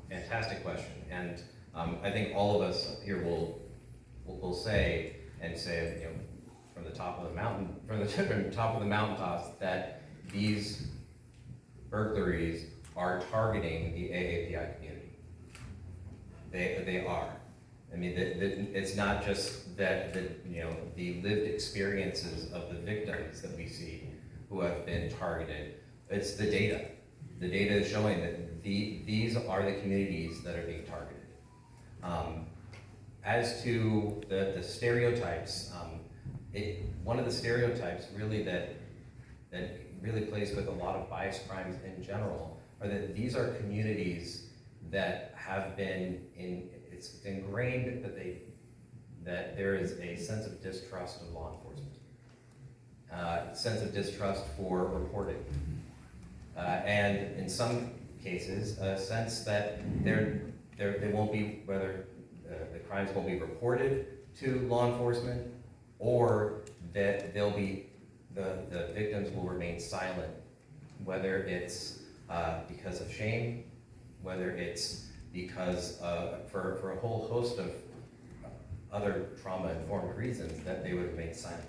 fantastic question. And I think all of us here will say, from the top of the mountain, from the top of the mountaintops, that these burglaries are targeting the AAPI community. They are. I mean, it's not just that the lived experiences of the victims that we see who have been targeted. It's the data. The data is showing that these are the communities that are being targeted. As to the stereotypes, one of the stereotypes really that really plays with a lot of biased crimes in general are that these are communities that have been it's ingrained that there is a sense of distrust of law enforcement, sense of distrust for reporting, and in some cases, a sense that they won't be, whether the crimes won't be reported to law enforcement, or that they'll be, the victims will remain silent, whether it's because of shame, whether it's because for a whole host of other trauma-informed reasons that they would remain silent.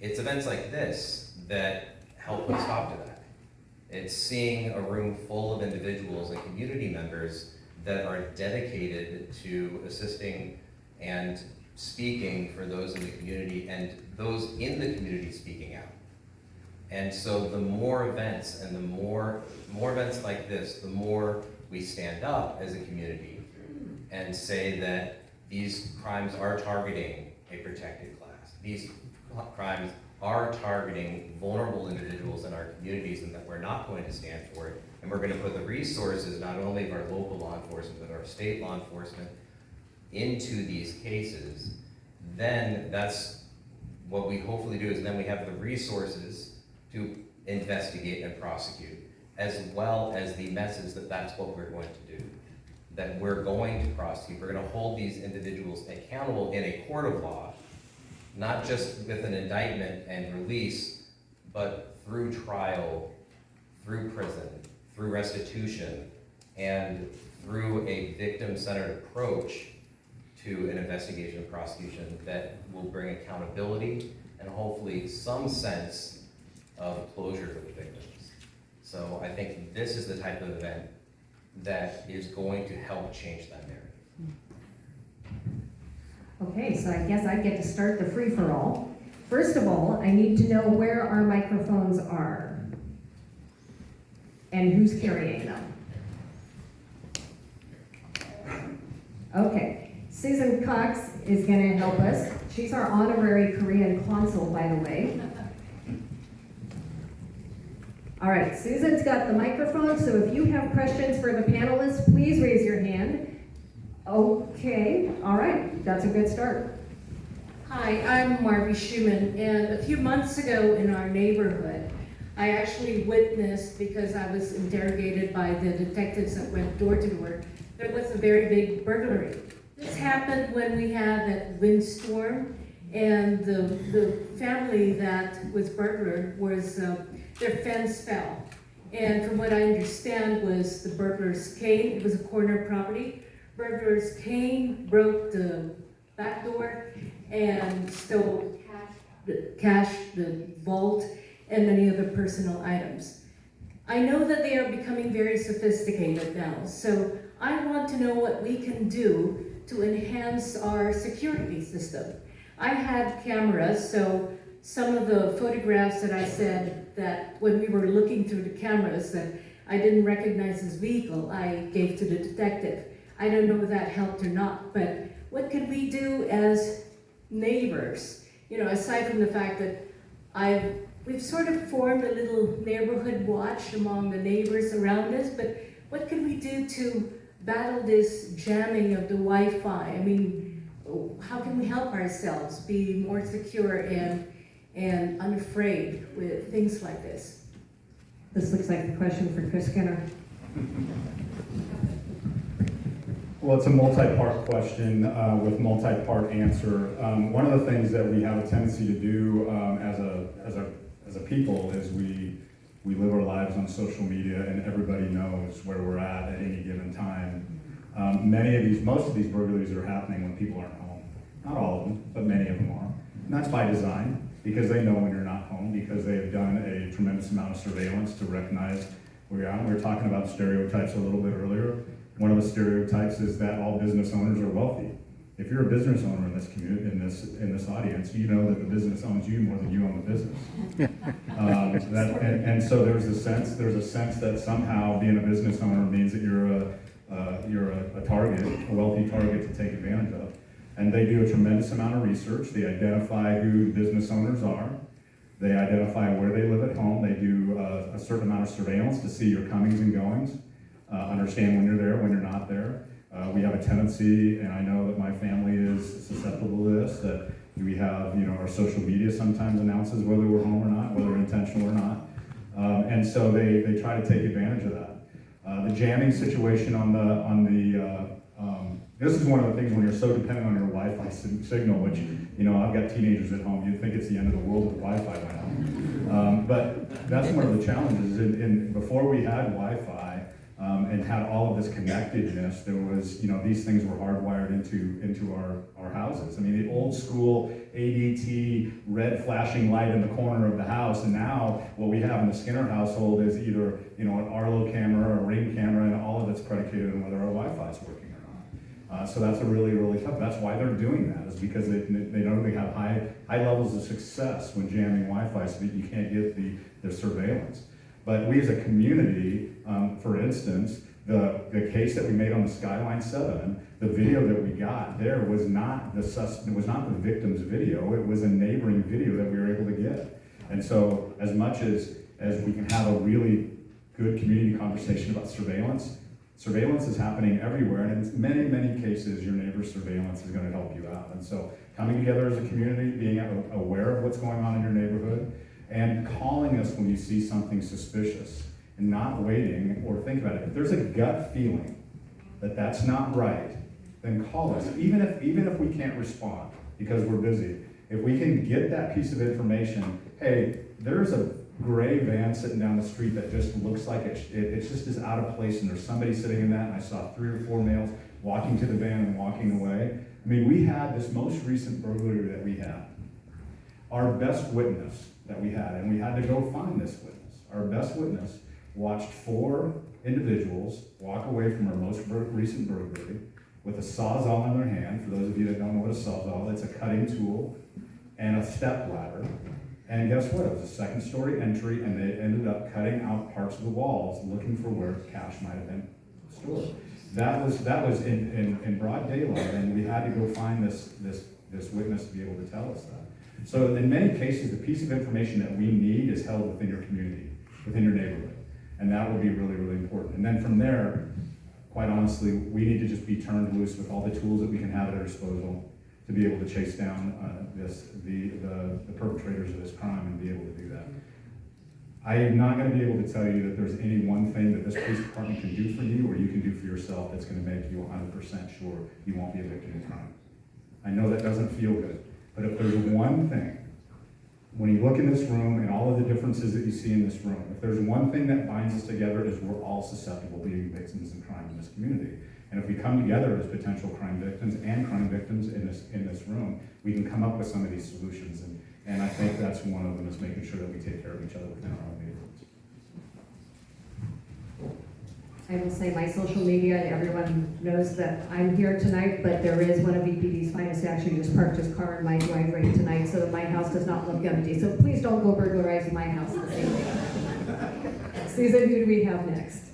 It's events like this that help put a stop to that. It's seeing a room full of individuals and community members that are dedicated to assisting and speaking for those in the community and those in the community speaking out. And so the more events and the more events like this, the more we stand up as a community and say that these crimes are targeting a protected class. These crimes are targeting vulnerable individuals in our communities, and that we're not going to stand for it. And we're going to put the resources, not only of our local law enforcement, but our state law enforcement into these cases. Then that's what we hopefully do, is then we have the resources to investigate and prosecute, as well as the message that that's what we're going to do, that we're going to prosecute. We're going to hold these individuals accountable in a court of law, not just with an indictment and release, but through trial, through prison, through restitution, and through a victim-centered approach to an investigation and prosecution that will bring accountability and hopefully some sense of closure to the victims. So I think this is the type of event that is going to help change that narrative. Okay, so I guess I get to start the free-for-all. First of all, I need to know where our microphones are and who's carrying them. Okay, Susan Cox is going to help us. She's our honorary Korean consul, by the way. All right, Susan's got the microphone, so if you have questions for the panelists, please raise your hand. Okay, all right, that's a good start. Hi, I'm Marby Schumann, and a few months ago in our neighborhood, I actually witnessed, because I was interrogated by the detectives that went door to door, there was a very big burglary. This happened when we had that windstorm, and the family that was burglared was, their fence fell. And from what I understand was the burglars came, it was a corner property, burglars came, broke the back door, and stole cash, the vault, and many other personal items. I know that they are becoming very sophisticated now, so I want to know what we can do to enhance our security system. I had cameras, so some of the photographs that I said that when we were looking through the cameras that I didn't recognize his vehicle, I gave to the detective. I don't know if that helped or not, but what could we do as neighbors? You know, aside from the fact that we've sort of formed a little neighborhood watch among the neighbors around us, but what can we do to battle this jamming of the Wi-Fi? I mean, how can we help ourselves be more secure and unafraid with things like this? This looks like the question for Chris Skinner. Well, it's a multi-part question with multi-part answer. One of the things that we have a tendency to do as a people is we live our lives on social media, and everybody knows where we're at any given time. Most of these burglaries are happening when people aren't home. Not all of them, but many of them are. And that's by design, because they know when you're not home, because they have done a tremendous amount of surveillance to recognize where you're at. We were talking about stereotypes a little bit earlier. One of the stereotypes is that all business owners are wealthy. If you're a business owner in this community, in this audience, you know that the business owns you more than you own the business. And so there's a sense that somehow being a business owner means that you're a target, a wealthy target to take advantage of. And they do a tremendous amount of research. They identify who business owners are. They identify where they live at home. They do a certain amount of surveillance to see your comings and goings, understand when you're there, when you're not there. We have a tendency, and I know that my family is susceptible to this, that we have, our social media sometimes announces whether we're home or not, whether intentional or not. And so they try to take advantage of that. The jamming situation this is one of the things when you're so dependent on your Wi-Fi signal, which, I've got teenagers at home, you'd think it's the end of the world if the Wi-Fi went out. But that's one of the challenges. Before we had Wi-Fi and had all of this connectedness, there was, these things were hardwired into our houses. I mean, the old school ADT red flashing light in the corner of the house, and now what we have in the Skinner household is either, an Arlo camera or a Ring camera, and all of it's predicated on whether our Wi-Fi is working. So that's a really, really tough. That's why they're doing that, is because they know they have high levels of success when jamming Wi-Fi, so that you can't get the surveillance. But we as a community, for instance, the case that we made on the Skyline 7, the video that we got there was not the victim's video. It was a neighboring video that we were able to get. And so, as much as we can have a really good community conversation about surveillance is happening everywhere, and in many, many cases, your neighbor's surveillance is going to help you out. And so, coming together as a community, being aware of what's going on in your neighborhood, and calling us when you see something suspicious, and not waiting or think about it. If there's a gut feeling that that's not right, then call us. Even if we can't respond because we're busy, if we can get that piece of information, hey, there's a gray van sitting down the street that just looks like it just is out of place, and there's somebody sitting in that, and I saw 3 or 4 males walking to the van and walking away. I mean, we had this most recent burglary that we had. Our best witness that we had, and we had to go find this witness. Our best witness watched 4 individuals walk away from our most recent burglary with a sawzall in their hand. For those of you that don't know what a sawzall is, it's a cutting tool and a step ladder. And guess what? It was a 2nd story entry, and they ended up cutting out parts of the walls looking for where cash might have been stored. That was in broad daylight, and we had to go find this witness to be able to tell us that. So in many cases, the piece of information that we need is held within your community, within your neighborhood. And that will be really, really important. And then from there, quite honestly, we need to just be turned loose with all the tools that we can have at our disposal to be able to chase down the perpetrators of this crime and be able to do that. I am not going to be able to tell you that there's any one thing that this police department can do for you or you can do for yourself that's going to make you 100% sure you won't be a victim of crime. I know that doesn't feel good, but if there's one thing, when you look in this room and all of the differences that you see in this room, if there's one thing that binds us together is we're all susceptible to being victims of crime in this community. And if we come together as potential crime victims and crime victims in this room, we can come up with some of these solutions. And I think that's one of them, is making sure that we take care of each other within our own neighborhoods. I will say my social media, and everyone knows that I'm here tonight, but there is one of EPD's finest actually just parked his car in my driveway tonight, so my house does not look empty. So please don't go burglarizing my house this evening. Susan, who do we have next?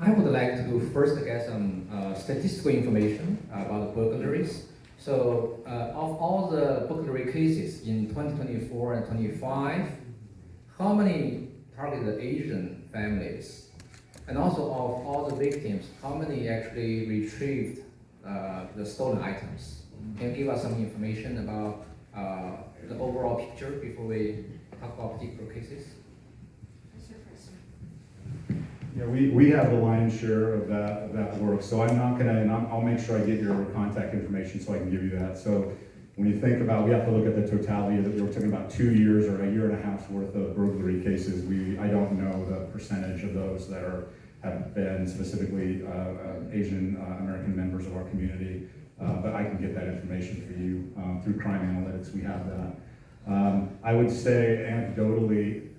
I would like to first get some statistical information about burglaries. So, of all the burglary cases in 2024 and 25, how many targeted Asian families And also of all the victims, how many actually retrieved the stolen items? Can you give us some information about the overall picture before we talk about particular cases? Yeah, we have the lion's share of that work, so I'm not gonna, and I'll make sure I get your contact information so I can give you that. So when you think about, we have to look at the totality of it. We're talking about 2 years or a year and a half's worth of burglary cases. I don't know the percentage of those that have been specifically Asian American members of our community, but I can get that information for you through crime analytics. We have that. I would say anecdotally,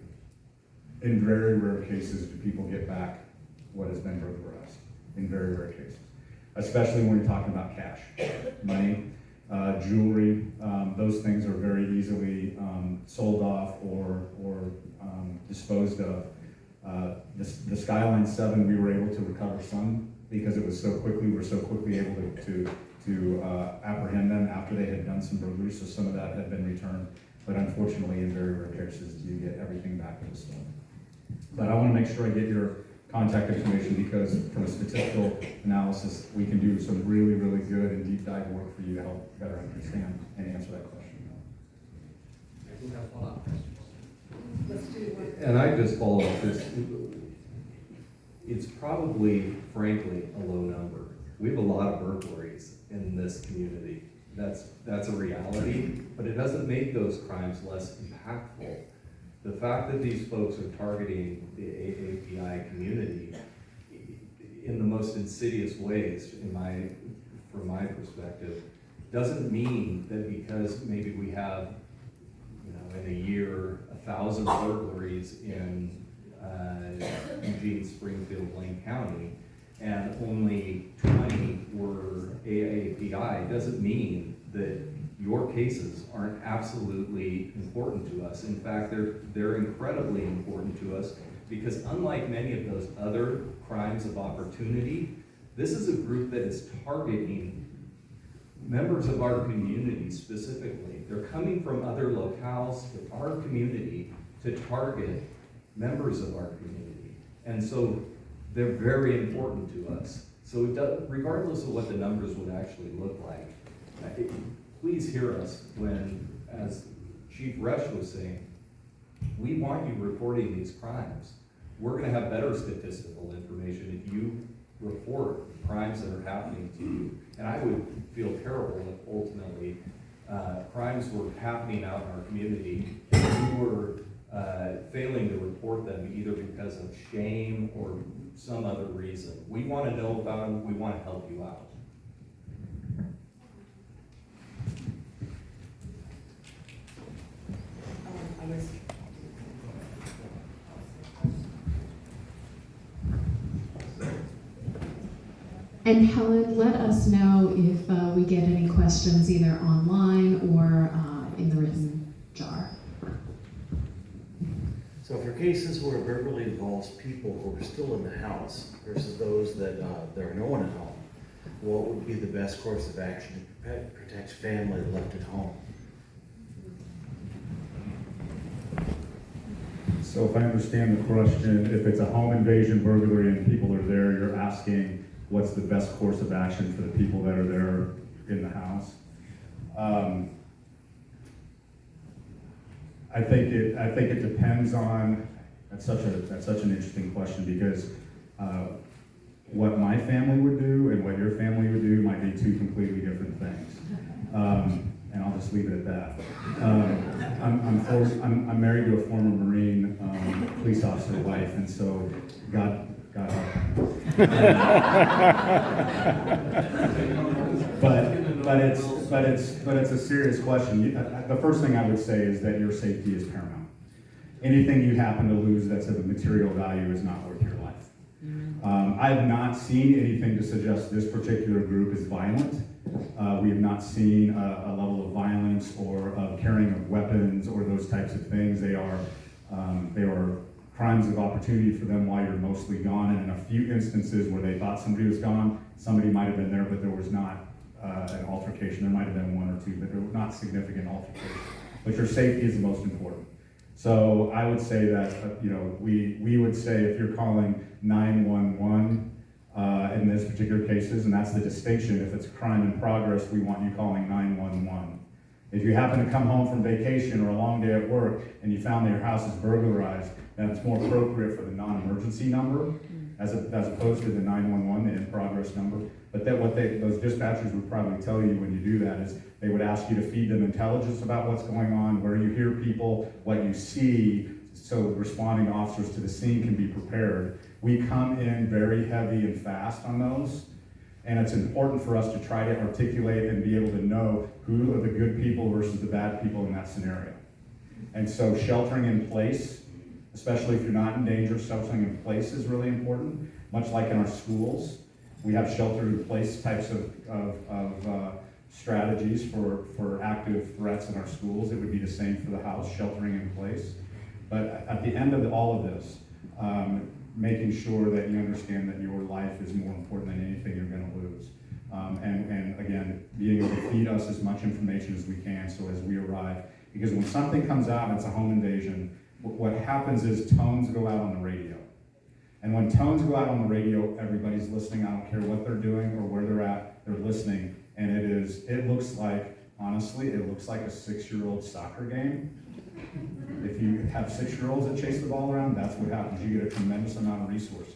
in very rare cases do people get back what has been burglarized, in very rare cases. Especially when you're talking about cash, money, jewelry, those things are very easily sold off or disposed of. The Skyline 7, we were able to recover some because it was so quickly, we were so quickly able to apprehend them after they had done some burglaries, so some of that had been returned. But unfortunately, in very rare cases, you get everything back to the store. But I want to make sure I get your contact information because from a statistical analysis, we can do some really, really good and deep dive work for you to help better understand and answer that question. I do have follow-up questions. Let's do one. And I just follow up this. It's probably, frankly, a low number. We have a lot of burglaries in this community. That's a reality, but it doesn't make those crimes less impactful. The fact that these folks are targeting the AAPI community in the most insidious ways, from my perspective, doesn't mean that because maybe we have, in a year, 1,000 burglaries in Eugene, Springfield, Lane County, and only 20 were AAPI, doesn't mean that your cases aren't absolutely important to us. In fact, they're incredibly important to us because unlike many of those other crimes of opportunity, this is a group that is targeting members of our community specifically. They're coming from other locales to our community to target members of our community. And so they're very important to us. So regardless of what the numbers would actually look like, please hear us when, as Chief Resch was saying, we want you reporting these crimes. We're gonna have better statistical information if you report crimes that are happening to you. And I would feel terrible if ultimately crimes were happening out in our community and we were failing to report them either because of shame or some other reason. We wanna know about them, we wanna help you out. And Helen, let us know if we get any questions either online or in the written jar. So for cases where it burglary involves people who are still in the house versus those that there are no one at home, what would be the best course of action to protect family left at home? So if I understand the question, if it's a home invasion burglary and people are there, you're asking what's the best course of action for the people that are there in the house? I think it depends on. That's such an interesting question because what my family would do and what your family would do might be two completely different things. And I'll just leave it at that. I'm married to a former Marine police officer wife, and so God help him. But it's a serious question. The first thing I would say is that your safety is paramount. Anything you happen to lose that's of a material value is not worth your life. I have not seen anything to suggest this particular group is violent. We have not seen a level of violence or of carrying of weapons or those types of things. They are crimes of opportunity for them while you're mostly gone. And in a few instances where they thought somebody was gone, somebody might have been there, but there was not an altercation. There might have been one or two, but there was not significant altercation. But your safety is the most important. So I would say that, we would say if you're calling 911 in this particular cases, and that's the distinction, if it's a crime in progress, we want you calling 911. If you happen to come home from vacation or a long day at work and you found that your house is burglarized, then it's more appropriate for the non-emergency number as opposed to the 911, the in-progress number. But then those dispatchers would probably tell you when you do that is they would ask you to feed them intelligence about what's going on, where you hear people, what you see, so responding officers to the scene can be prepared. We come in very heavy and fast on those, and it's important for us to try to articulate and be able to know who are the good people versus the bad people in that scenario. And so sheltering in place, especially if you're not in danger, sheltering in place is really important. Much like in our schools, we have shelter in place types of strategies for active threats in our schools. It would be the same for the house, sheltering in place. But at the end of all of this, making sure that you understand that your life is more important than anything you're going to lose. And again, being able to feed us as much information as we can so as we arrive. Because when something comes out and it's a home invasion, what happens is tones go out on the radio. And when tones go out on the radio, everybody's listening. I don't care what they're doing or where they're at, they're listening. And it looks like, honestly, it looks like a 6-year-old soccer game. If you have 6-year-olds that chase the ball around, that's what happens. You get a tremendous amount of resources.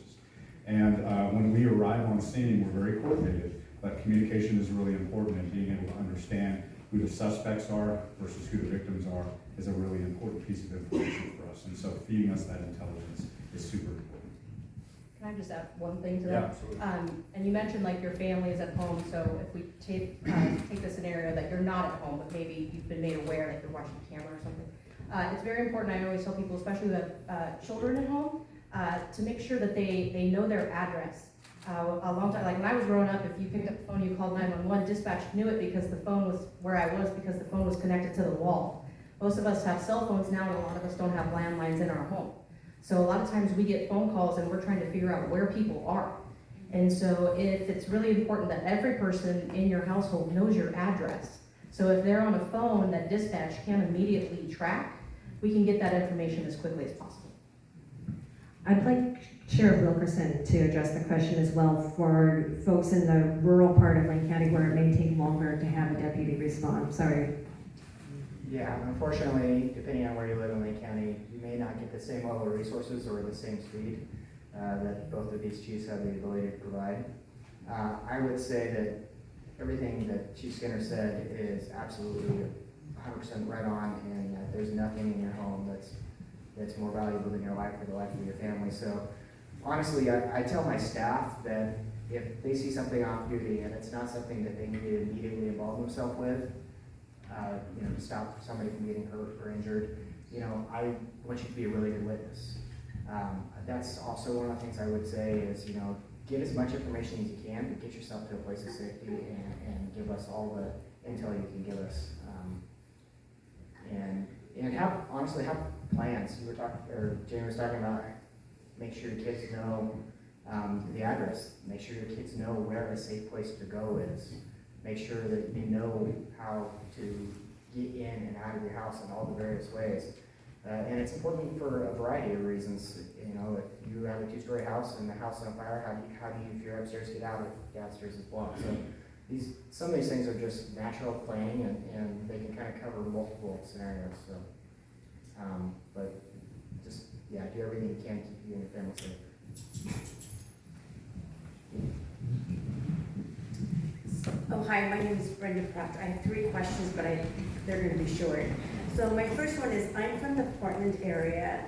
And when we arrive on scene, we're very coordinated, but communication is really important, and being able to understand who the suspects are versus who the victims are is a really important piece of information for us. And so feeding us that intelligence is super important. Can I just add one thing to Yeah, that? absolutely. And you mentioned like your family is at home, so if we take the scenario that you're not at home, but maybe you've been made aware that you're watching the camera or something. It's very important, I always tell people, especially who have children at home, to make sure that they know their address. A long time, like when I was growing up, if you picked up the phone, you called 911, dispatch knew it because the phone was where I was because the phone was connected to the wall. Most of us have cell phones now, and a lot of us don't have landlines in our home. So a lot of times we get phone calls and we're trying to figure out where people are. And so it's really important that every person in your household knows your address. So if they're on a phone that dispatch can immediately track, we can get that information as quickly as possible. I'd like Sheriff Wilkerson to address the question as well for folks in the rural part of Lane County where it may take longer to have a deputy respond. Sorry. Yeah, unfortunately, depending on where you live in Lane County, you may not get the same level of resources or the same speed that both of these chiefs have the ability to provide. I would say that everything that Chief Skinner said is absolutely 100% right on, and that there's nothing in your home that's more valuable than your life or the life of your family. So honestly, I tell my staff that if they see something off duty and it's not something that they need to immediately involve themselves with, to stop somebody from getting hurt or injured, I want you to be a really good witness. That's also one of the things I would say is, get as much information as you can, but get yourself to a place of safety and give us all the intel you can give us. And have plans. You were talking, or Jami was talking about, make sure your kids know the address. Make sure your kids know where a safe place to go is. Make sure that you know how to get in and out of your house in all the various ways. And it's important for a variety of reasons. If you have a 2-story house and the house is on fire, how do you, if you're upstairs, get out if downstairs is blocked? So some of these things are just natural planning, and they can kind of cover multiple scenarios. So, but just, do everything you can to keep you and your family safe. Oh, hi, my name is Brenda Proctor. I have 3 questions, but they're going to be short. So my first one is, I'm from the Portland area,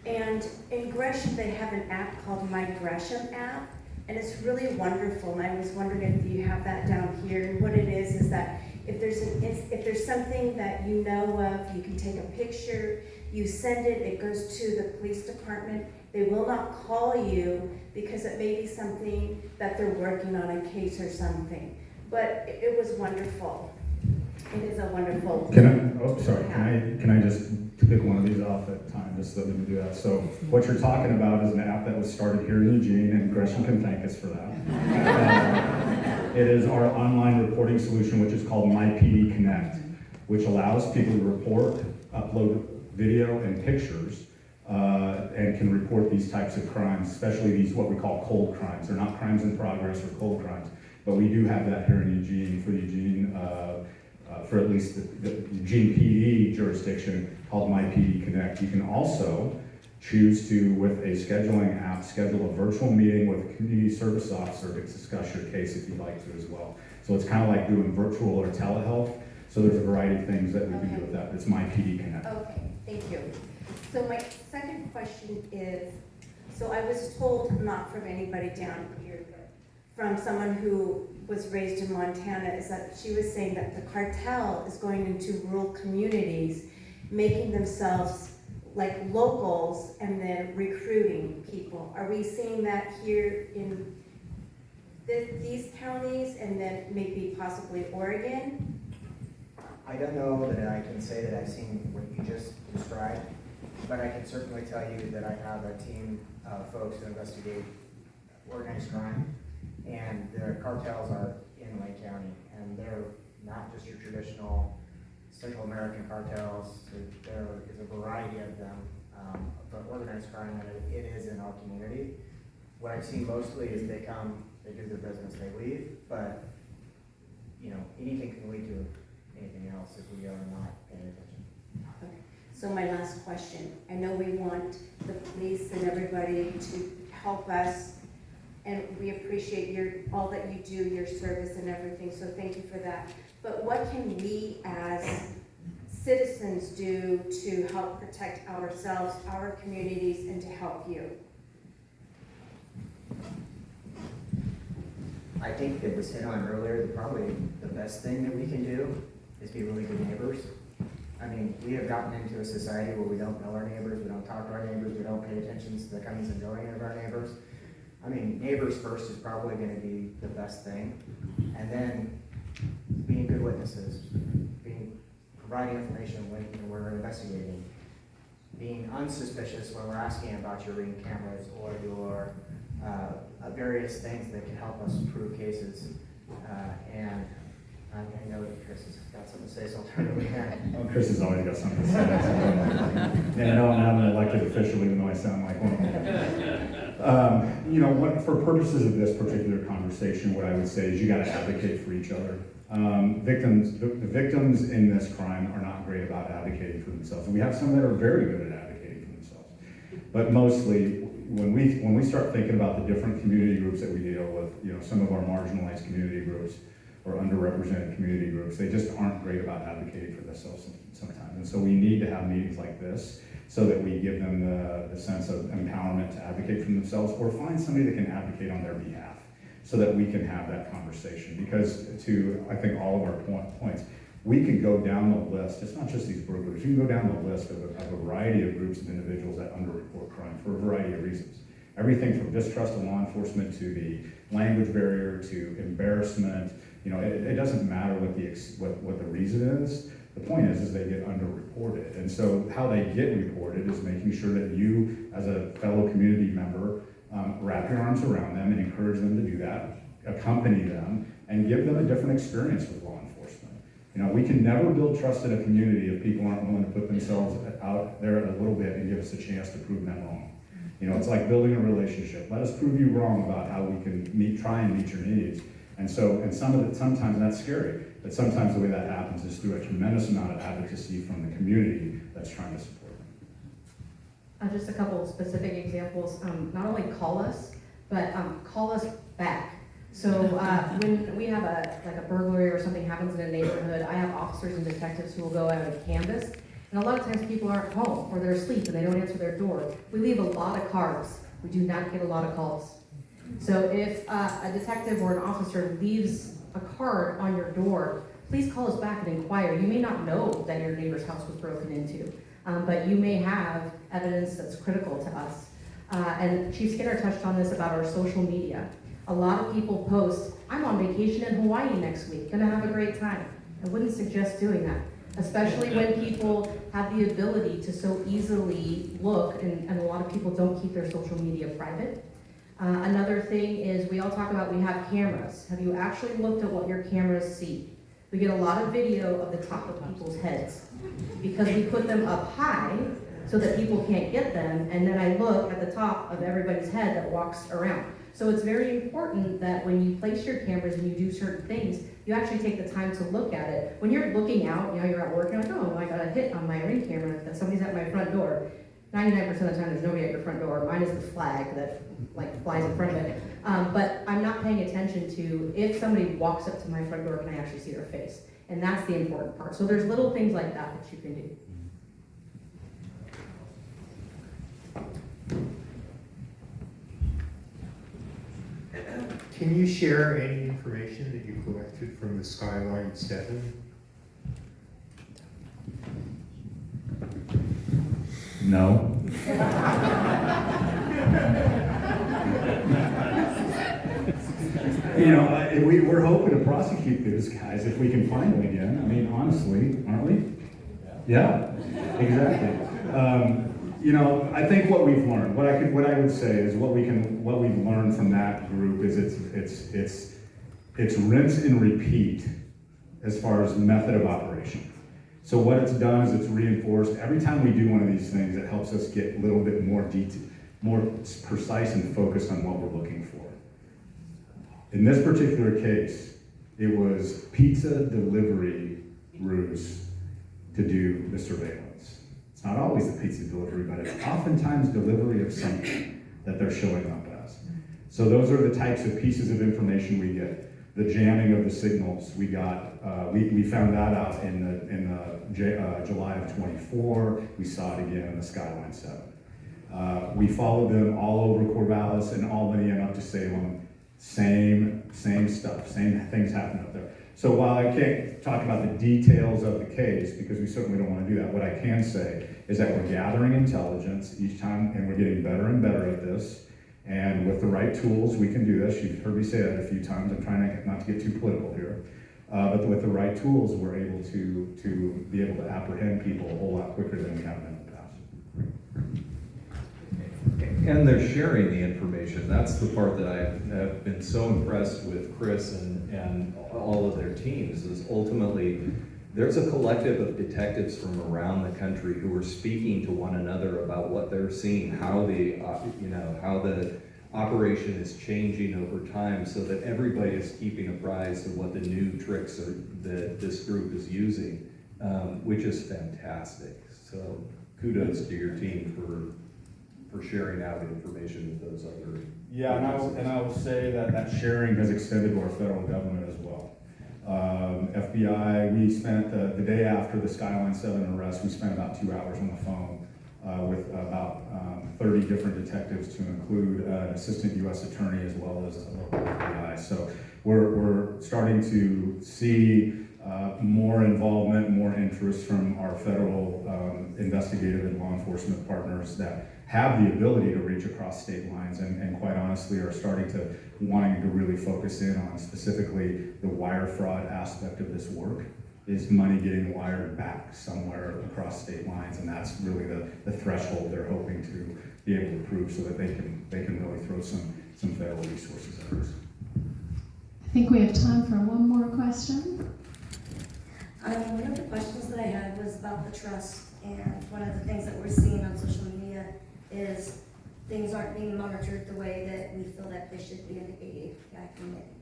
and in Gresham they have an app called My Gresham app, and it's really wonderful, and I was wondering if you have that down here. And what it is that if there's something that you know of, you can take a picture, you send it, it goes to the police department. They will not call you because it may be something that they're working on, a case or something. But it was wonderful. It is a wonderful. Can I just pick one of these off at a time, just so we can do that? So what you're talking about is an app that was started here in Eugene, and Gresham can thank us for that. It is our online reporting solution, which is called My PD Connect, which allows people to report, upload video and pictures and can report these types of crimes, especially these what we call cold crimes. They're not crimes in progress or cold crimes, but we do have that here in Eugene, for Eugene, for at least the Eugene PD jurisdiction called My PD Connect. You can also choose to, with a scheduling app, schedule a virtual meeting with a community service officer to discuss your case if you'd like to as well. So it's kind of like doing virtual or telehealth. So there's a variety of things that we can do with that. It's My PD Connect. Okay, thank you. So my second question is, so I was told, not from anybody down here, but from someone who was raised in Montana, is that she was saying that the cartel is going into rural communities, making themselves like locals and then recruiting people. Are we seeing that here in these counties and then maybe possibly Oregon? I don't know that I can say that I've seen what you just described, but I can certainly tell you that I have a team of folks who investigate organized crime, and the cartels are in Lake County, and they're not just your traditional Central American cartels. There is a variety of them, but organized crime, and it is in our community. What I've seen mostly is they come, they do their business, they leave, but you know, anything can lead to anything else if we are not paying attention. Okay. So my last question, I know we want the police and everybody to help us, and we appreciate all that you do, your service and everything, so thank you for that. But what can we as citizens do to help protect ourselves, our communities, and to help you? I think it was hit on earlier, that probably the best thing that we can do is be really good neighbors. I mean, we have gotten into a society where we don't know our neighbors, we don't talk to our neighbors, we don't pay attention to the comings and goings of our neighbors. I mean, neighbors first is probably going to be the best thing. And then being good witnesses, providing information when we're investigating, being unsuspicious when we're asking about your ring cameras or your various things that can help us prove cases. And I know that Chris has got something to say, so I'll turn it over to him. Oh, Chris has always got something to say. And I know I'm not an elected official, even though I sound like one. You know, for purposes of this particular conversation, what I would say is you got to advocate for each other. The victims in this crime are not great about advocating for themselves, and we have some that are very good at advocating for themselves. But mostly, when we start thinking about the different community groups that we deal with, you know, some of our marginalized community groups or underrepresented community groups, they just aren't great about advocating for themselves sometimes. And so we need to have meetings like this so that we give them the sense of empowerment to advocate for themselves, or find somebody that can advocate on their behalf so that we can have that conversation. Because to, I think, all of our points, we can go down the list. It's not just these burglars. You can go down the list of a variety of groups of individuals that underreport crime for a variety of reasons. Everything from distrust of law enforcement to the language barrier to embarrassment. You know, it doesn't matter what the reason is. The point is they get underreported. And so how they get reported is making sure that you, as a fellow community member, wrap your arms around them and encourage them to do that, accompany them, and give them a different experience with law enforcement. You know, we can never build trust in a community if people aren't willing to put themselves out there a little bit and give us a chance to prove them wrong. You know, it's like building a relationship. Let us prove you wrong about how we can try and meet your needs. And sometimes that's scary, but sometimes the way that happens is through a tremendous amount of advocacy from the community that's trying to support them. Just a couple of specific examples. Not only call us, but call us back. So when we have a burglary or something happens in a neighborhood, I have officers and detectives who will go out and canvass. And a lot of times people aren't home or they're asleep and they don't answer their door. We leave a lot of cards. We do not get a lot of calls. So if a detective or an officer leaves a card on your door, please call us back and inquire. You may not know that your neighbor's house was broken into, but you may have evidence that's critical to us. And Chief Skinner touched on this about our social media. A lot of people post, I'm on vacation in Hawaii next week, gonna have a great time. I wouldn't suggest doing that, especially when people have the ability to so easily look, and a lot of people don't keep their social media private. Another thing is we all talk about we have cameras. Have you actually looked at what your cameras see? We get a lot of video of the top of people's heads because we put them up high so that people can't get them, and then I look at the top of everybody's head that walks around. So it's very important that when you place your cameras and you do certain things, you actually take the time to look at it. When you're looking out, you're at work, you're like, oh, I got a hit on my ring camera that somebody's at my front door. 99% of the time, there's nobody at your front door. Mine is the flag that flies in front of it. But I'm not paying attention to if somebody walks up to my front door, can I actually see their face? And that's the important part. So there's little things like that you can do. Can you share any information that you collected from the Skyline 7? No. We're hoping to prosecute those guys if we can find them again. I mean, honestly, aren't we? Yeah, exactly. I think what we've learned, what I would say is what we've learned from that group is it's rinse and repeat as far as method of operation. So what it's done is it's reinforced every time we do one of these things. It helps us get a little bit more detail, more precise and focused on what we're looking for. In this particular case, it was pizza delivery ruse to do the surveillance. It's not always the pizza delivery, but it's oftentimes delivery of something that they're showing up as. So those are the types of pieces of information we get. The jamming of the signals we got, we found that out in July of 24. We saw it again in the Skyline 7. We followed them all over Corvallis and Albany and up to Salem. Same stuff, same things happen up there. So while I can't talk about the details of the case, because we certainly don't want to do that, what I can say is that we're gathering intelligence each time, and we're getting better and better at this. And with the right tools, we can do this. You've heard me say that a few times. I'm trying not to get too political here. But with the right tools, we're able to be able to apprehend people a whole lot quicker than we have in the past. And they're sharing the information. That's the part that I have been so impressed with Chris and all of their teams, is ultimately there's a collective of detectives from around the country who are speaking to one another about what they're seeing, how the how the operation is changing over time, so that everybody is keeping apprised of what the new tricks are that this group is using, which is fantastic. So kudos to your team for sharing out information with those other. Yeah, and I will say that sharing has extended to our federal government as well. FBI, we spent the day after the Skyline 7 arrest, we spent about 2 hours on the phone with about 30 different detectives, to include an assistant U.S. attorney as well as a local FBI. So we're starting to see more involvement, more interest from our federal investigative and law enforcement partners that have the ability to reach across state lines, and quite honestly are starting to wanting to really focus in on specifically the wire fraud aspect of this work. Is money getting wired back somewhere across state lines, and that's really the threshold they're hoping to be able to prove, so that they can really throw some federal resources at us. I think we have time for one more question. One of the questions that I had was about the trust, and one of the things that we're seeing on social media is things aren't being monitored the way that we feel that they should be in the AAPI community.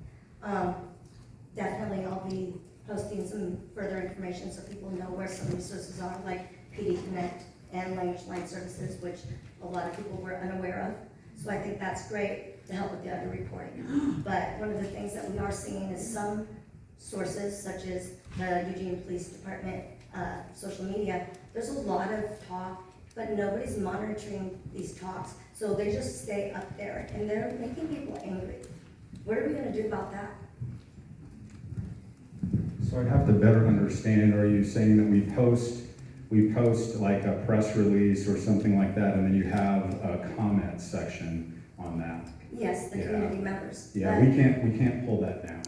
Definitely I'll be posting some further information so people know where some resources are, like PD Connect and Language Line Services, which a lot of people were unaware of. So I think that's great to help with the underreporting. But one of the things that we are seeing is some sources, such as the Eugene Police Department social media, there's a lot of talk, but nobody's monitoring these talks. So they just stay up there, and they're making people angry. What are we gonna do about that? So I'd have to better understand, are you saying that we post like a press release or something like that, and then you have a comment section on that? Yes, the community members. Yeah, we can't pull that down,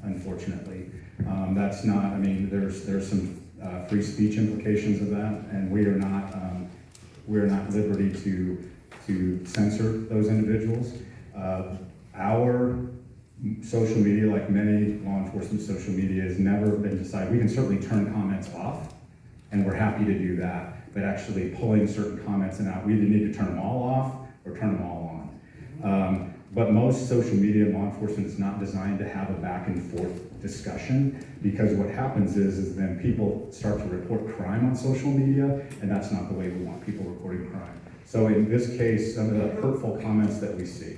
unfortunately. That's not, I mean, there's some free speech implications of that, and we're not at liberty to censor those individuals. Our social media, like many law enforcement social media, has never been decided. We can certainly turn comments off, and we're happy to do that, but actually pulling certain comments and out, we either need to turn them all off or turn them all on. But most social media in law enforcement is not designed to have a back and forth discussion, because what happens is then people start to report crime on social media, and that's not the way we want people reporting crime. So in this case, some of the hurtful comments that we see,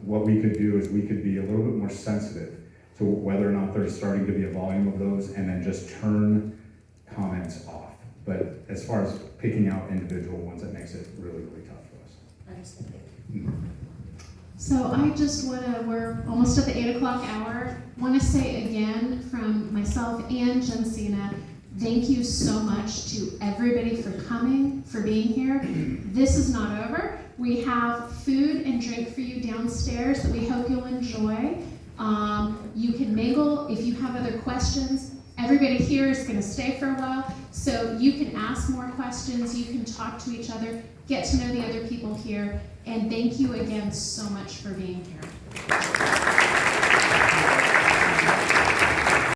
what we could do is we could be a little bit more sensitive to whether or not there's starting to be a volume of those, and then just turn comments off. But as far as picking out individual ones, that makes it really, really tough for us. Understand. So I just want to, we're almost at the 8 o'clock hour, want to say again from myself and Jensina, thank you so much to everybody for coming, for being here. This is not over. We have food and drink for you downstairs that we hope you'll enjoy. You can mingle if you have other questions. Everybody here is going to stay for a while, so you can ask more questions, you can talk to each other, get to know the other people here, and thank you again so much for being here.